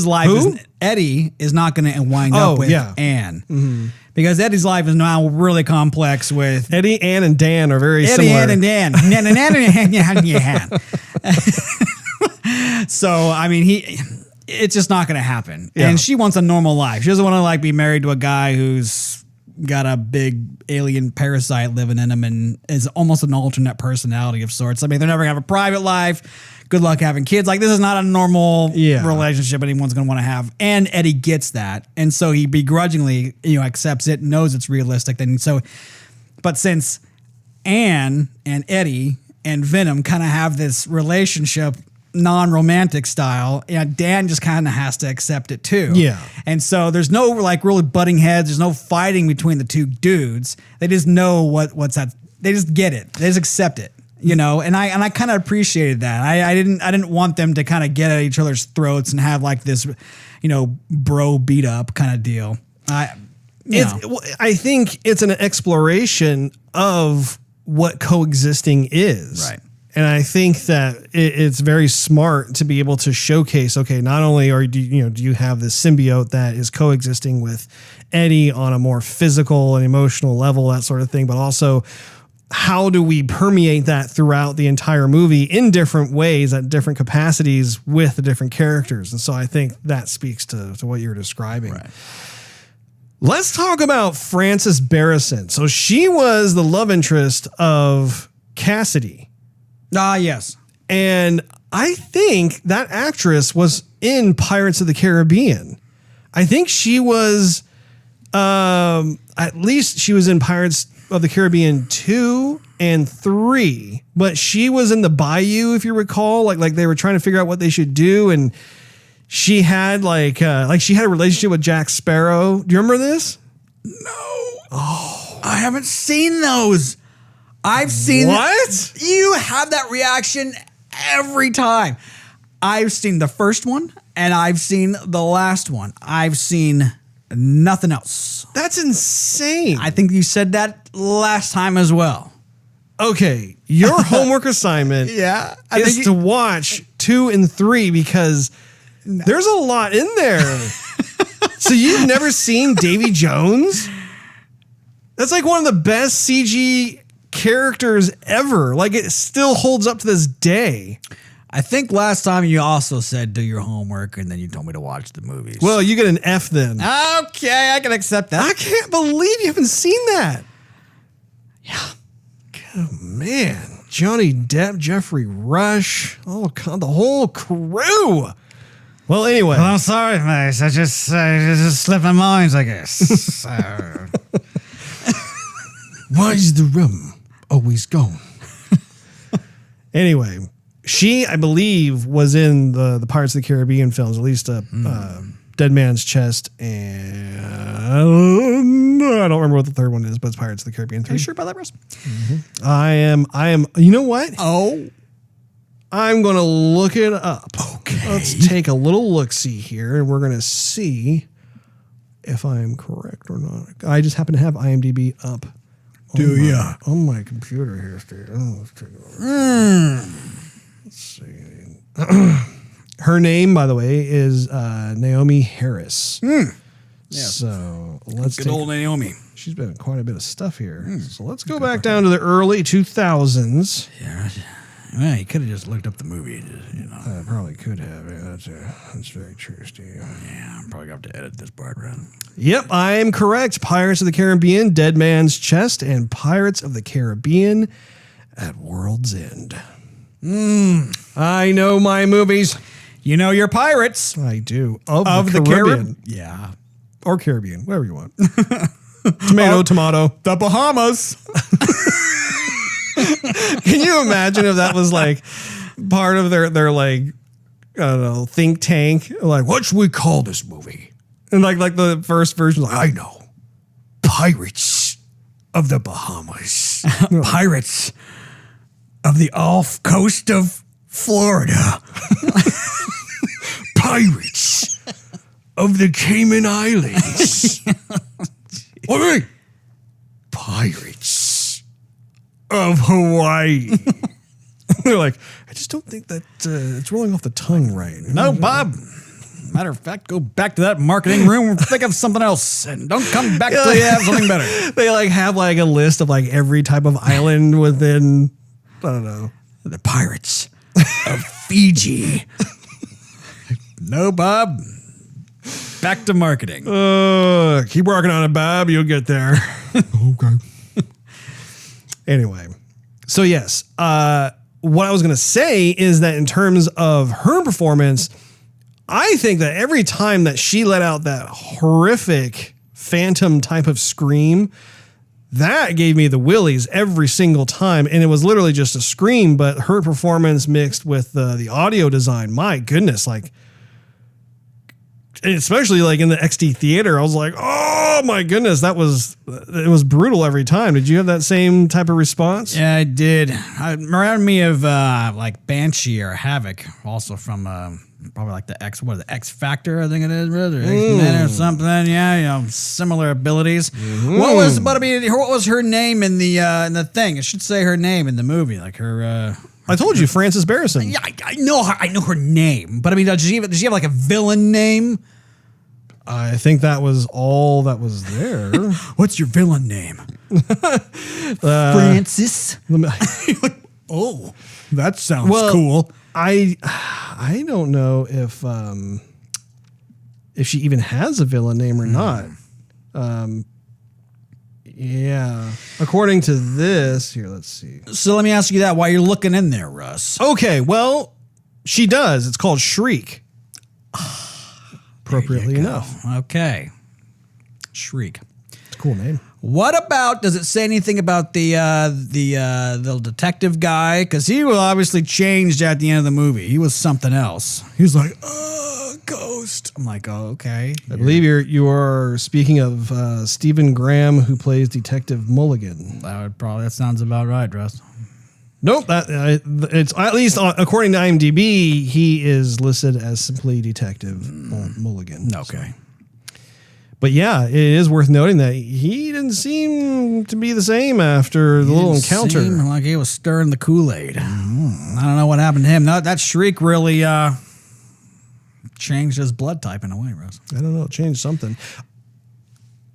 life Eddie is not going to wind up with Anne. Mm-hmm. Because Eddie's life is now really complex with Eddie, Ann, and Dan are very similar. Eddie, Ann, and Dan. So, I mean, it's just not going to happen. Yeah. And she wants a normal life. She doesn't want to be married to a guy who's got a big alien parasite living in him and is almost an alternate personality of sorts. I mean, they're never going to have a private life. Good luck having kids. This is not a normal relationship anyone's going to want to have. And Eddie gets that. And so he begrudgingly, accepts it, knows it's realistic. But since Anne and Eddie and Venom kind of have this relationship, non-romantic style, Dan just kind of has to accept it too. Yeah. And so there's no really butting heads. There's no fighting between the two dudes. They just know what's that. They just get it. They just accept it. And I kind of appreciated that. I didn't want them to kind of get at each other's throats and have this, bro beat up kind of deal. I think it's an exploration of what coexisting is. Right. And I think that it's very smart to be able to showcase, okay, not only do you have this symbiote that is coexisting with Eddie on a more physical and emotional level, that sort of thing, but also how do we permeate that throughout the entire movie in different ways at different capacities with the different characters. And so I think that speaks to what you're describing. Right. Let's talk about Frances Barrison. So she was the love interest of Kasady. Yes. And I think that actress was in Pirates of the Caribbean. I think she was, at least she was in Pirates of the Caribbean 2 and 3, but she was in the Bayou, if you recall, like they were trying to figure out what they should do. And she had she had a relationship with Jack Sparrow. Do you remember this? No. Oh, I haven't seen those. I've seen what? You have that reaction every time. I've seen the first one and I've seen the last one. I've seen nothing else. That's insane. I think you said that last time as well. Okay, your homework assignment is to watch 2 and 3 because there's a lot in there. So you've never seen Davy Jones? That's one of the best CG characters ever. It still holds up to this day. I think last time you also said do your homework and then you told me to watch the movies. Well, you get an F then. Okay, I can accept that. I can't believe you haven't seen that. Yeah. Oh, man. Johnny Depp, Jeffrey Rush, the whole crew. Well, anyway. Well, I'm sorry, mate. I just slipped my mind, I guess. Why is the rum always gone? Anyway, she, I believe, was in the Pirates of the Caribbean films, at least Dead Man's Chest, and I don't remember what the third one is, but it's Pirates of the Caribbean 3. Are you sure about that, Russ? Mm-hmm. I am. You know what? Oh. I'm going to look it up. Okay. Let's take a little look-see here, and we're going to see if I am correct or not. I just happen to have IMDb up. Do ya? On my computer here, Steve. Let's take a look. Let's see. Her name, by the way, is Naomi Harris. Yeah. So let's Good old Naomi. She's been in quite a bit of stuff here. So let's go back down to the early 2000s. Yeah. Well, you could have just looked up the movie. You know. I probably could have. Yeah, that's very true, Steve. Yeah, I'm probably going to have to edit this part, right? Yep, I am correct. Pirates of the Caribbean, Dead Man's Chest, and Pirates of the Caribbean at World's End. I know my movies. You know your pirates. I do. Of the Caribbean. Yeah. Or Caribbean, whatever you want. Tomato. The Bahamas. Can you imagine if that was like part of their like, I don't know, think tank? Like, what should we call this movie? And like the first version, like, I know. Pirates of the Bahamas. Pirates of the off coast of Florida. Pirates of the Cayman Islands. Wait. Pirates of Hawaii. They're like, I just don't think that it's rolling off the tongue right. No, Bob. Matter of fact, go back to that marketing room and think of something else, and don't come back till you have something better. They like have like a list of like every type of island within, I don't know, the Pirates of Fiji. No, Bob. Back to marketing. Keep working on it, Bob. You'll get there. Okay. Anyway, so yes, what I was going to say is that in terms of her performance, I think that every time that she let out that horrific phantom type of scream, that gave me the willies every single time. And it was literally just a scream, but her performance mixed with the audio design, my goodness, like, especially like in the XD theater, I was like, oh my goodness, it was brutal every time. Did you have that same type of response? Yeah, I did. It reminded me of like Banshee or Havoc, also from probably like the X Factor, I think it is, or X-Men or something. Yeah, you know, similar abilities. Mm-hmm. What was her name in the thing? It should say her name in the movie, like her. I told you, Frances Barrison. Yeah, I know her name, but I mean, does she have like a villain name? I think that was all that was there. What's your villain name? Francis. Oh, that sounds cool. I don't know if she even has a villain name or not. Yeah. According to this, here, let's see. So let me ask you that while you're looking in there, Russ. Okay, well, she does. It's called Shriek. Appropriately enough. Okay. Shriek. It's a cool name. What about, does it say anything about the detective guy? Because he was obviously changed at the end of the movie. He was something else. He was like, ghost. I'm like, oh, okay. I believe you are speaking of Stephen Graham, who plays Detective Mulligan. That sounds about right, Russ. Nope, it's at least according to IMDb, he is listed as simply Detective Mulligan. Okay. But yeah, it is worth noting that he didn't seem to be the same after the little encounter. Seemed like he was stirring the Kool-Aid. I don't know what happened to him. No, that shriek really changed his blood type in a way, Russ. I don't know. It changed something.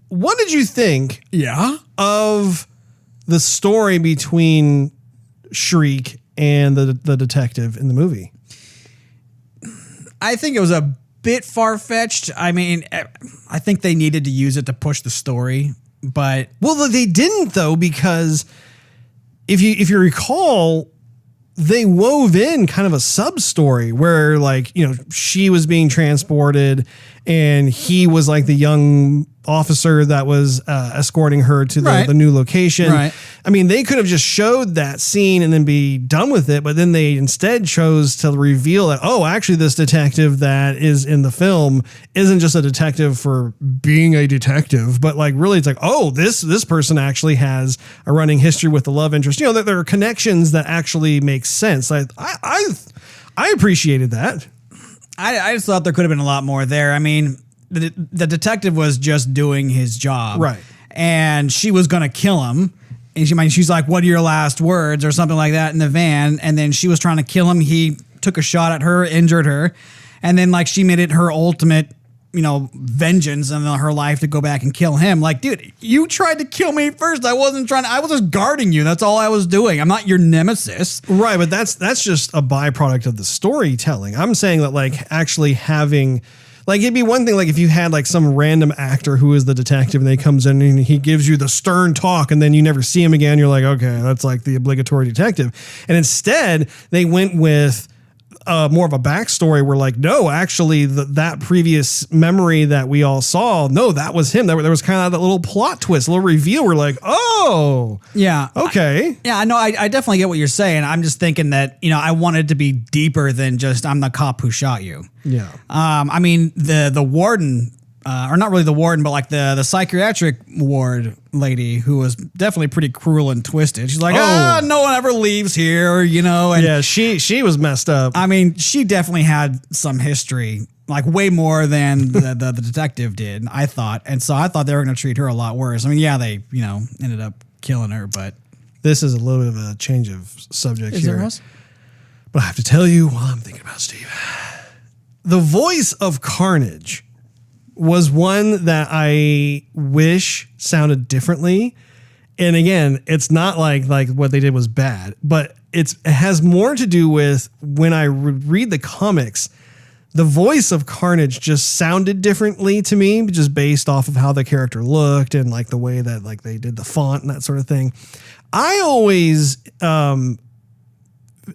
What did you think of the story between Shriek and the detective in the movie? I think it was a bit far-fetched. I mean, I think they needed to use it to push the story, but well, they didn't though, because if you recall, they wove in kind of a sub story where like, you know, she was being transported and he was like the young officer that was escorting her to the new location. Right. I mean, they could have just showed that scene and then be done with it, but then they instead chose to reveal that, oh, actually this detective that is in the film isn't just a detective for being a detective, but like really it's like, oh, this person actually has a running history with the love interest. You know, that there are connections that actually make sense. I appreciated that. I just thought there could have been a lot more there. I mean, the detective was just doing his job. Right. And she was going to kill him. And she's like, what are your last words or something like that in the van. And then she was trying to kill him. He took a shot at her, injured her. And then like she made it her ultimate, you know, vengeance in her life to go back and kill him. Like, dude, you tried to kill me first. I was just guarding you. That's all I was doing. I'm not your nemesis. Right. But that's just a byproduct of the storytelling. I'm saying that like actually having, like, it'd be one thing, like, if you had, like, some random actor who is the detective and they comes in and he gives you the stern talk and then you never see him again. You're like, okay, that's like the obligatory detective. And instead, they went with more of a backstory where, like, no, actually, that previous memory that we all saw, no, that was him. There was kind of that little plot twist, a little reveal. We're like, oh, yeah, okay. I know. I definitely get what you're saying. I'm just thinking that, you know, I wanted to be deeper than just I'm the cop who shot you. Yeah. I mean, the warden, or not really the warden, but like the psychiatric ward lady who was definitely pretty cruel and twisted. She's like, no one ever leaves here, you know? And yeah, she was messed up. I mean, she definitely had some history, like way more than the detective did, I thought. And so I thought they were going to treat her a lot worse. I mean, yeah, they, you know, ended up killing her, but. This is a little bit of a change of subject Is here. there else? But I have to tell you while I'm thinking about Steve. The voice of Carnage was one that I wish sounded differently. And again, it's not like what they did was bad, but it has more to do with when I read the comics, the voice of Carnage just sounded differently to me, just based off of how the character looked and like the way that like they did the font and that sort of thing. I always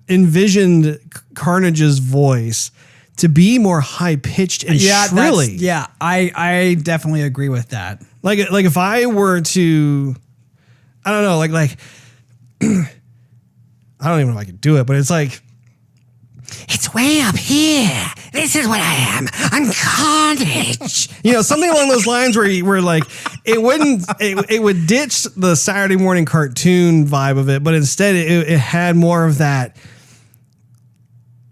envisioned Carnage's voice to be more high pitched and shrilly. Yeah, I definitely agree with that. Like if I were to, I don't know, like I don't even know if I could do it, but it's like, It's way up here. This is what I am. I'm Carnage. you know, something along those lines where like it would ditch the Saturday morning cartoon vibe of it, but instead it had more of that.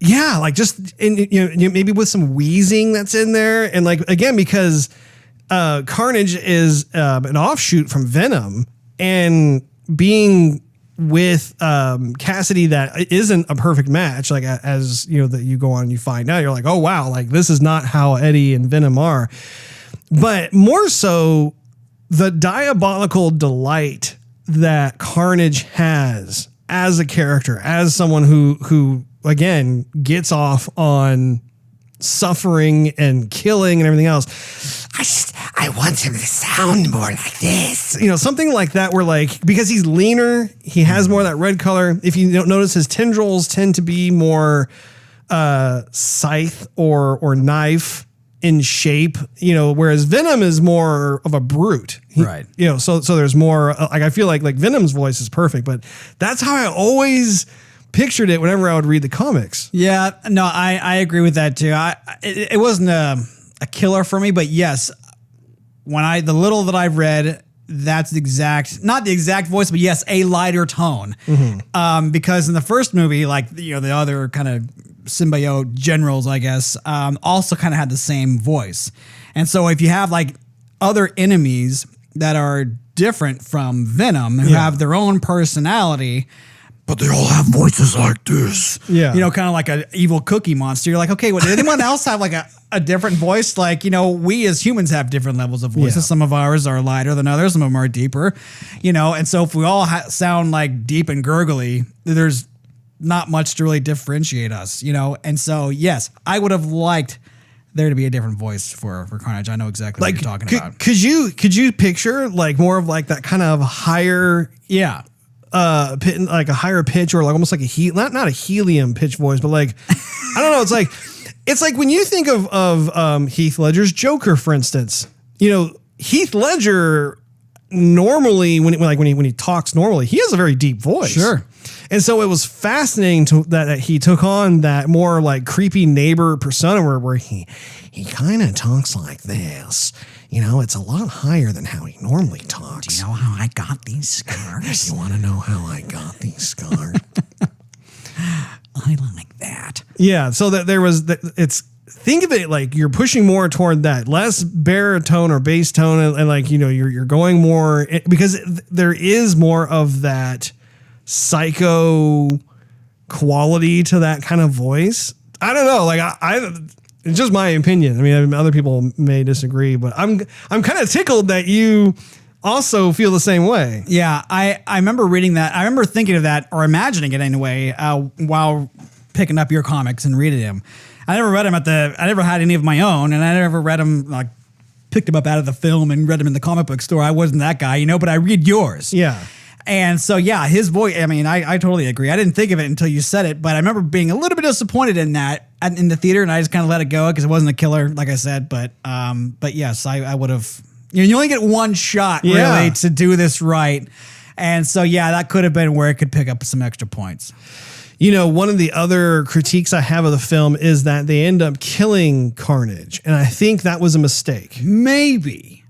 Yeah, like just maybe with some wheezing that's in there, and like again because Carnage is an offshoot from Venom, and being with Kasady that isn't a perfect match. Like as you know that you go on, and you find out, you're like, oh wow, like this is not how Eddie and Venom are. But more so, the diabolical delight that Carnage has as a character, as someone who again gets off on suffering and killing and everything else. I want him to sound more like this. You know, something like that where like, because he's leaner, he has more of that red color. If you don't notice, his tendrils tend to be more scythe or knife in shape, you know, whereas Venom is more of a brute. Right. You know, so there's more, like I feel like Venom's voice is perfect, but that's how I always pictured it whenever I would read the comics. Yeah, no, I agree with that too. It wasn't a killer for me, but yes, when the little that I've read, that's not the exact voice, but yes, a lighter tone. Mm-hmm. Because in the first movie, like, you know, the other kind of symbiote generals, I guess, also kind of had the same voice. And so if you have like other enemies that are different from Venom, who have their own personality, But they all have voices like this. Yeah. you know, kind of like an evil cookie monster. You're like, okay, well, did anyone else have like a different voice? Like, you know, we as humans have different levels of voices. Yeah. Some of ours are lighter than others. Some of them are deeper, you know? And so if we all sound like deep and gurgly, there's not much to really differentiate us, you know? And so, yes, I would have liked there to be a different voice for Carnage. I know exactly what you're talking about. Could you picture like more of like that kind of higher, Yeah. like a higher pitch or like almost like a not a helium pitch voice, but like I don't know. It's like when you think of Heath Ledger's Joker, for instance. You know, Heath Ledger normally when he talks normally, he has a very deep voice. Sure. And so it was fascinating that he took on that more like creepy neighbor persona where he kind of talks like this. You know, it's a lot higher than how he normally talks. Do you know how I got these scars? You want to know how I got these scars? I like that. Yeah. So that think of it like you're pushing more toward that less baritone or bass tone. And like, you know, you're going more because there is more of that psycho quality to that kind of voice. I don't know. Like it's just my opinion. I mean, other people may disagree, but I'm kind of tickled that you also feel the same way. Yeah, I remember reading that. I remember thinking of that or imagining it anyway while picking up your comics and reading them. I never read them I never had any of my own, and I never read them like picked them up out of the film and read them in the comic book store. I wasn't that guy, you know, but I read yours. Yeah. And so, yeah, his voice, I mean, I totally agree. I didn't think of it until you said it, but I remember being a little bit disappointed in that in the theater, and I just kind of let it go because it wasn't a killer, like I said. But yes, I would have, you only get one shot really to do this right. And so, yeah, that could have been where it could pick up some extra points. You know, one of the other critiques I have of the film is that they end up killing Carnage. And I think that was a mistake. Maybe.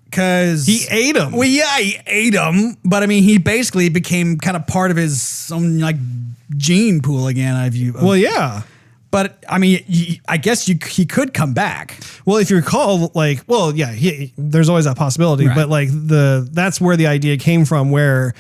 Because he ate him. Well, yeah, he ate him. But I mean, he basically became kind of part of his own like gene pool again. Well, yeah. But I mean, I guess he could come back. Well, if you recall, like, well, yeah, there's always that possibility. Right. But like that's where the idea came from, where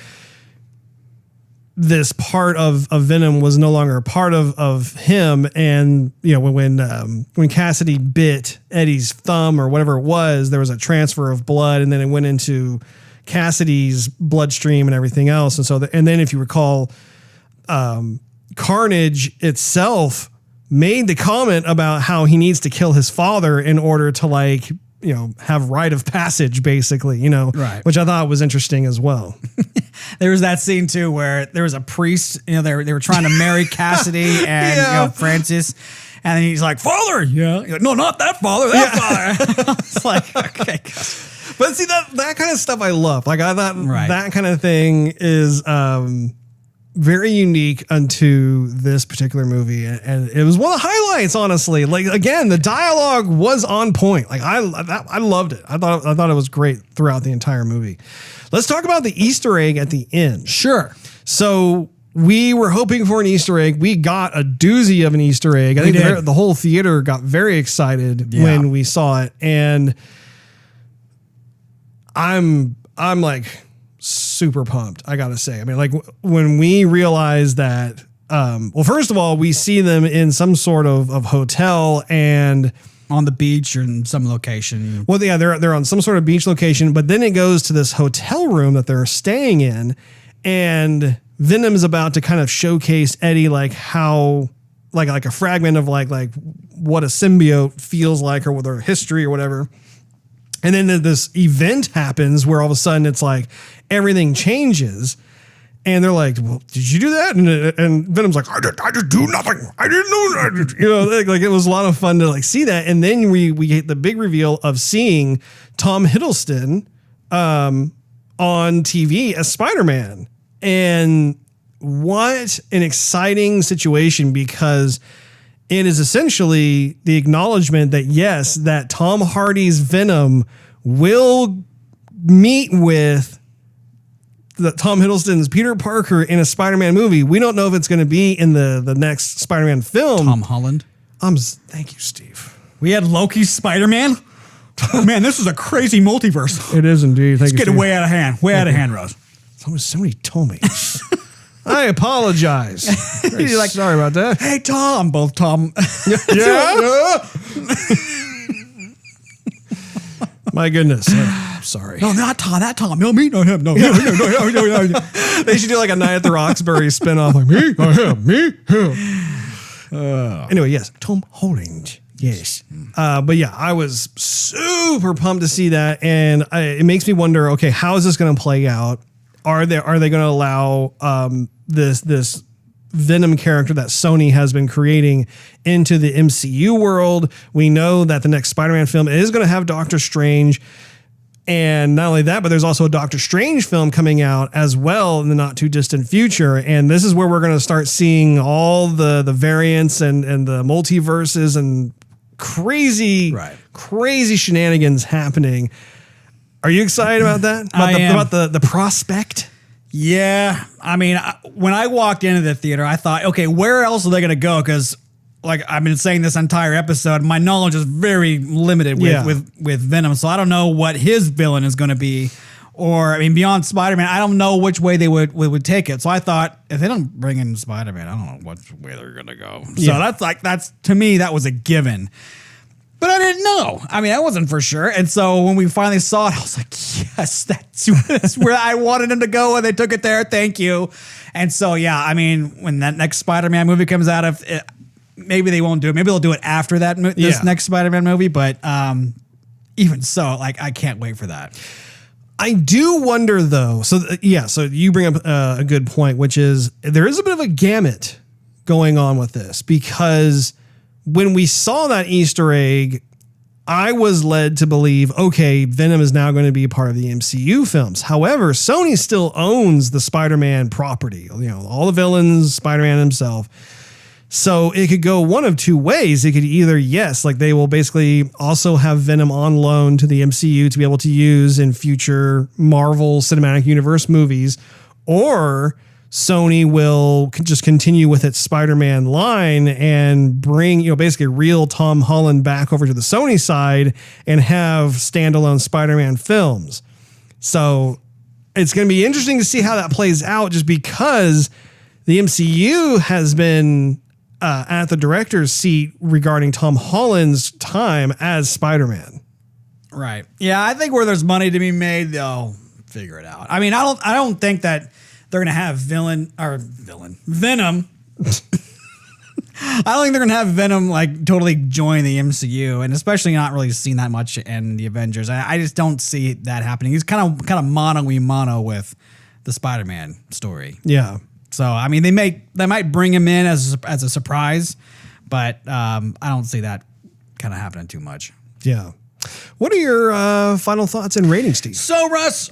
this part of Venom was no longer a part of him. And, you know, when Kasady bit Eddie's thumb or whatever it was, there was a transfer of blood and then it went into Kasady's bloodstream and everything else. And so, and then if you recall, Carnage itself made the comment about how he needs to kill his father in order to, like, you know, have rite of passage, basically, you know, right. Which I thought was interesting as well. There was that scene too where there was a priest, you know, they were trying to marry Kasady and you know, Francis, and then he's like, "Father, yeah, like, no, not that father, that father." It's like, okay, but see that kind of stuff I love. Like I thought that kind of thing is very unique unto this particular movie, and it was one of the highlights, honestly. Like, again, the dialogue was on point. Like I loved it. I thought it was great throughout the entire movie. Let's talk about the Easter egg at the end. Sure. So we were hoping for an Easter egg. We got a doozy of an Easter egg. I think the whole theater got very excited when we saw it, and I'm like super pumped, I gotta say. I mean, like when we realized that, well, first of all, we see them in some sort of hotel and on the beach or in some location. Well, yeah, they're on some sort of beach location, but then it goes to this hotel room that they're staying in, and Venom is about to kind of showcase Eddie like how like a fragment of like what a symbiote feels like or with their history or whatever. And then this event happens where all of a sudden it's like everything changes, and they're like, "Well, did you do that?" And Venom's like, "I just do nothing. I didn't know that." You know, like it was a lot of fun to like see that. And then we get the big reveal of seeing Tom Hiddleston on TV as Spider-Man, and what an exciting situation, because it is essentially the acknowledgement that yes, that Tom Hardy's Venom will meet with Tom Hiddleston's Peter Parker in a Spider-Man movie. We don't know if it's going to be in the next Spider-Man film. Tom Holland. Thank you, Steve. We had Loki's Spider-Man. Oh, man, this is a crazy multiverse. It is indeed. It's getting way out of hand. Way out of hand, Rose. Somebody told me. I apologize. You're like, sorry about that. Hey, Tom. Both Tom. Yeah. My goodness. Sorry. No, not Tom. That Tom. No, me. No, him. No. No. They should do like a Night at the Roxbury spinoff. Like me, him, me, him. Anyway, yes, Tom Holland. Yes. But yeah, I was super pumped to see that. And it makes me wonder, okay, how is this going to play out? Are they going to allow this Venom character that Sony has been creating into the MCU world? We know that the next Spider-Man film is going to have Doctor Strange. And not only that, but there's also a Doctor Strange film coming out as well in the not too distant future. And this is where we're going to start seeing all the variants and the multiverses and crazy shenanigans happening. Are you excited about that? About the prospect? Yeah. I mean, when I walked into the theater, I thought, okay, where else are they going to go? Because like I've been saying this entire episode, my knowledge is very limited with Venom. So I don't know what his villain is going to be. Or, I mean, beyond Spider-Man, I don't know which way they would take it. So I thought, if they don't bring in Spider-Man, I don't know which way they're going to go. So that's to me, that was a given. But I didn't know. I mean, I wasn't for sure. And so when we finally saw it, I was like, yes, that's where I wanted him to go. And they took it there. Thank you. And so, yeah, I mean, when that next Spider-Man movie comes out, maybe they won't do it. Maybe they'll do it after this next Spider-Man movie. But even so, like, I can't wait for that. I do wonder, though. So you bring up a good point, which is there is a bit of a gamut going on with this, because when we saw that Easter egg, I was led to believe, okay, Venom is now going to be a part of the MCU films. However, Sony still owns the Spider-Man property, all the villains, Spider-Man himself. So it could go one of two ways. It could either, they will basically also have Venom on loan to the MCU to be able to use in future Marvel Cinematic Universe movies, or Sony will just continue with its Spider-Man line and bring, basically real Tom Holland back over to the Sony side and have standalone Spider-Man films. So it's going to be interesting to see how that plays out, just because the MCU has been at the director's seat regarding Tom Holland's time as Spider-Man. Right. Yeah, I think where there's money to be made, they'll figure it out. I mean, I don't think that they're going to have Venom. I don't think they're going to have Venom like totally join the MCU, and especially not really seen that much in the Avengers. I just don't see that happening. He's kind of mono with the Spider-Man story. Yeah. So, I mean, they might bring him in as a surprise, but I don't see that kind of happening too much. Yeah. What are your final thoughts and ratings, Steve? So, Russ,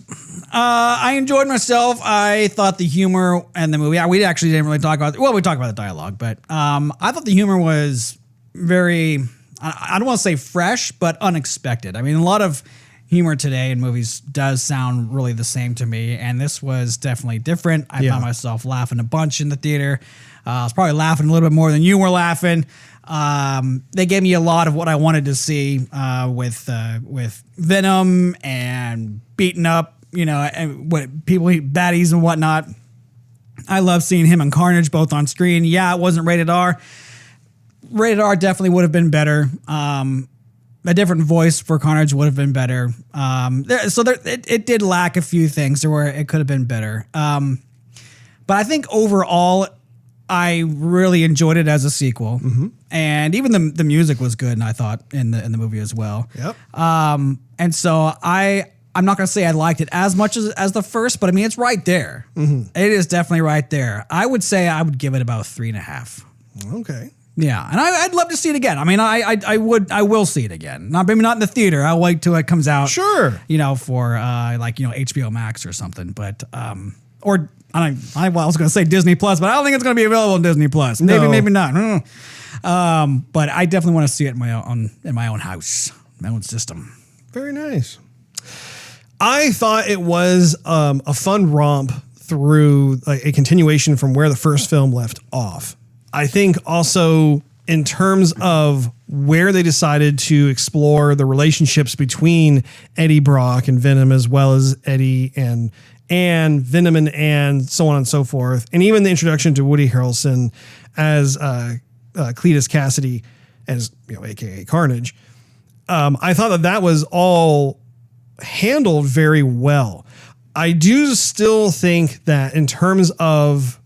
I enjoyed myself. I thought the humor and the movie, we actually didn't really talk about, we talked about the dialogue, but I thought the humor was very, I don't want to say fresh, but unexpected. I mean, a lot of humor today in movies does sound really the same to me, and this was definitely different. I found myself laughing a bunch in the theater. I was probably laughing a little bit more than you were laughing. They gave me a lot of what I wanted to see with Venom and beating up, and what people eat baddies and whatnot. I love seeing him and Carnage both on screen. Yeah, it wasn't rated R. Rated R definitely would have been better. A different voice for Carnage would have been better. It did lack a few things where it could have been better. But I think overall, I really enjoyed it as a sequel. Mm-hmm. And even the music was good, and I thought in the movie as well. Yep. And so I'm not going to say I liked it as much as the first, but I mean, it's right there. Mm-hmm. It is definitely right there. I would say I would give it about 3.5. Okay. Yeah, and I'd love to see it again. I mean, I will see it again. Maybe not in the theater. I'll wait till it comes out. Sure. For HBO Max or something. But I was going to say Disney Plus, but I don't think it's going to be available on Disney Plus. Maybe not. But I definitely want to see it in my own house, my own system. Very nice. I thought it was a fun romp through a continuation from where the first film left off. I think also in terms of where they decided to explore the relationships between Eddie Brock and Venom, as well as Eddie and Venom and so on and so forth, and even the introduction to Woody Harrelson as Cletus Kasady, as aka Carnage. I thought that was all handled very well. I do still think that in terms of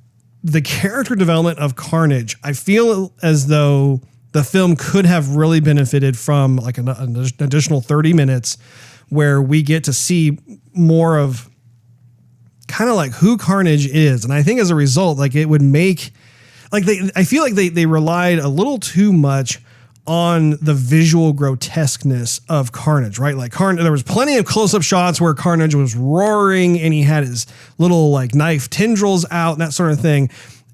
the character development of Carnage, I feel as though the film could have really benefited from like an additional 30 minutes where we get to see more of kind of like who Carnage is. And I think as a result, like it would make like I feel like they relied a little too much on the visual grotesqueness of Carnage, right? Like there was plenty of close-up shots where Carnage was roaring and he had his little like knife tendrils out and that sort of thing.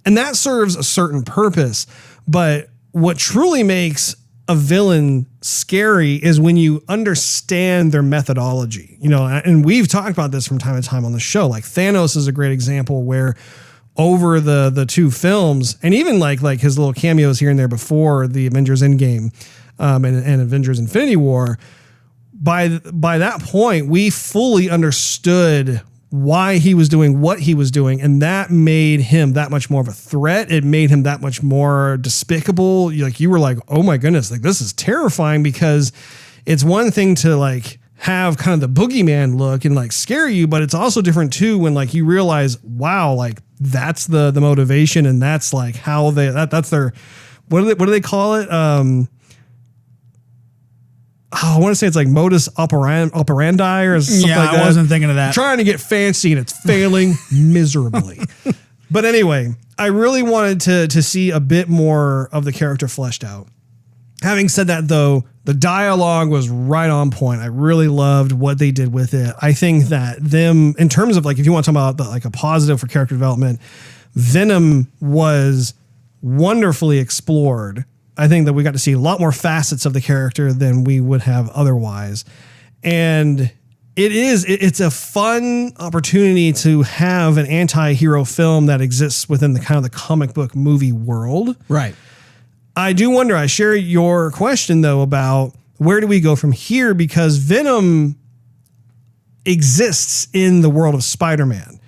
And that serves a certain purpose. But what truly makes a villain scary is when you understand their methodology, you know, and we've talked about this from time to time on the show. Like Thanos is a great example where over the two films, and even like his little cameos here and there before the Avengers Endgame and Avengers Infinity War, by that point, we fully understood why he was doing what he was doing, and that made him that much more of a threat. It made him that much more despicable. You were like, oh my goodness, like this is terrifying, because it's one thing to like have kind of the boogeyman look and like scare you, but it's also different too when like you realize, wow, like that's the motivation, and that's like how that's their what do they call it? I want to say it's like modus operandi or something like that. I wasn't thinking of that. Trying to get fancy and it's failing miserably. But anyway, I really wanted to see a bit more of the character fleshed out. Having said that, though, the dialogue was right on point. I really loved what they did with it. I think that them, in terms of like, if you want to talk about like a positive for character development, Venom was wonderfully explored. I think that we got to see a lot more facets of the character than we would have otherwise. And it's a fun opportunity to have an anti-hero film that exists within the kind of the comic book movie world. Right. I do wonder, I share your question though about where do we go from here, because Venom exists in the world of Spider-Man,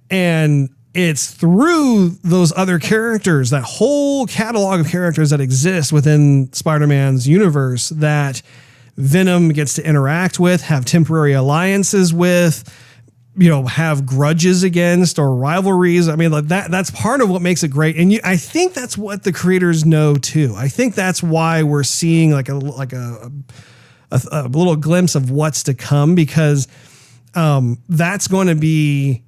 and it's through those other characters, that whole catalog of characters that exist within Spider-Man's universe, that Venom gets to interact with, have temporary alliances with, you know, have grudges against or rivalries. I mean, like that's part of what makes it great. And I think that's what the creators know too. I think that's why we're seeing like a little glimpse of what's to come, because that's going to be,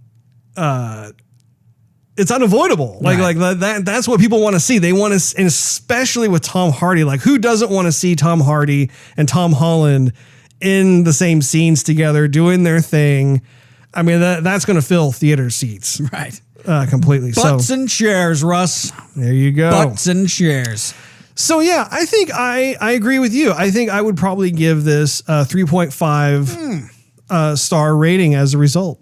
it's unavoidable. Like that's what people want to see. They want to, and especially with Tom Hardy, like who doesn't want to see Tom Hardy and Tom Holland in the same scenes together doing their thing? I mean, that's going to fill theater seats. Right. Completely. Butts and chairs, Russ. There you go. Butts and chairs. So yeah, I think I agree with you. I think I would probably give this a 3.5 star rating as a result.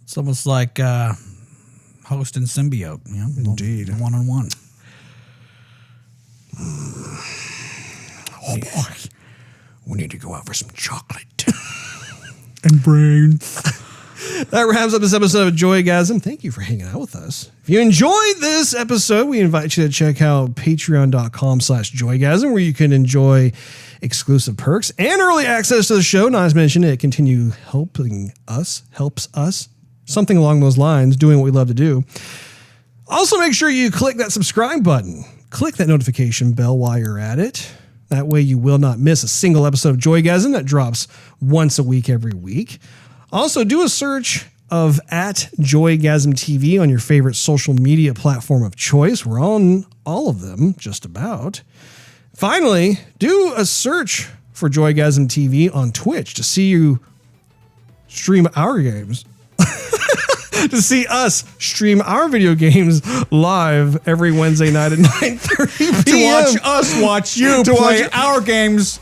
It's almost like host and symbiote. You know, indeed. One-on-one. Oh boy. We need to go out for some chocolate. And brains. That wraps up this episode of Joygasm. Thank you for hanging out with us. If you enjoyed this episode, we invite you to check out patreon.com/Joygasm, where you can enjoy exclusive perks and early access to the show. Not as mentioned, it helps us, something along those lines, doing what we love to do. Also, make sure you click that subscribe button. Click that notification bell while you're at it. That way you will not miss a single episode of Joygasm that drops once a week every week. Also, do a search of @Joygasm TV on your favorite social media platform of choice. We're on all of them, just about. Finally, do a search for Joygasm TV on Twitch to see you stream our games. To see us stream our video games live every Wednesday night at 9:30 p.m. To watch us watch you to play our games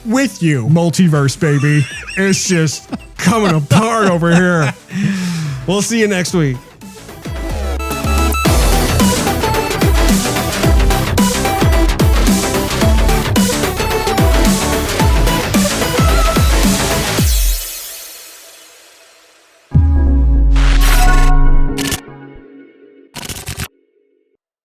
with you. Multiverse, baby. It's just coming apart over here. We'll see you next week.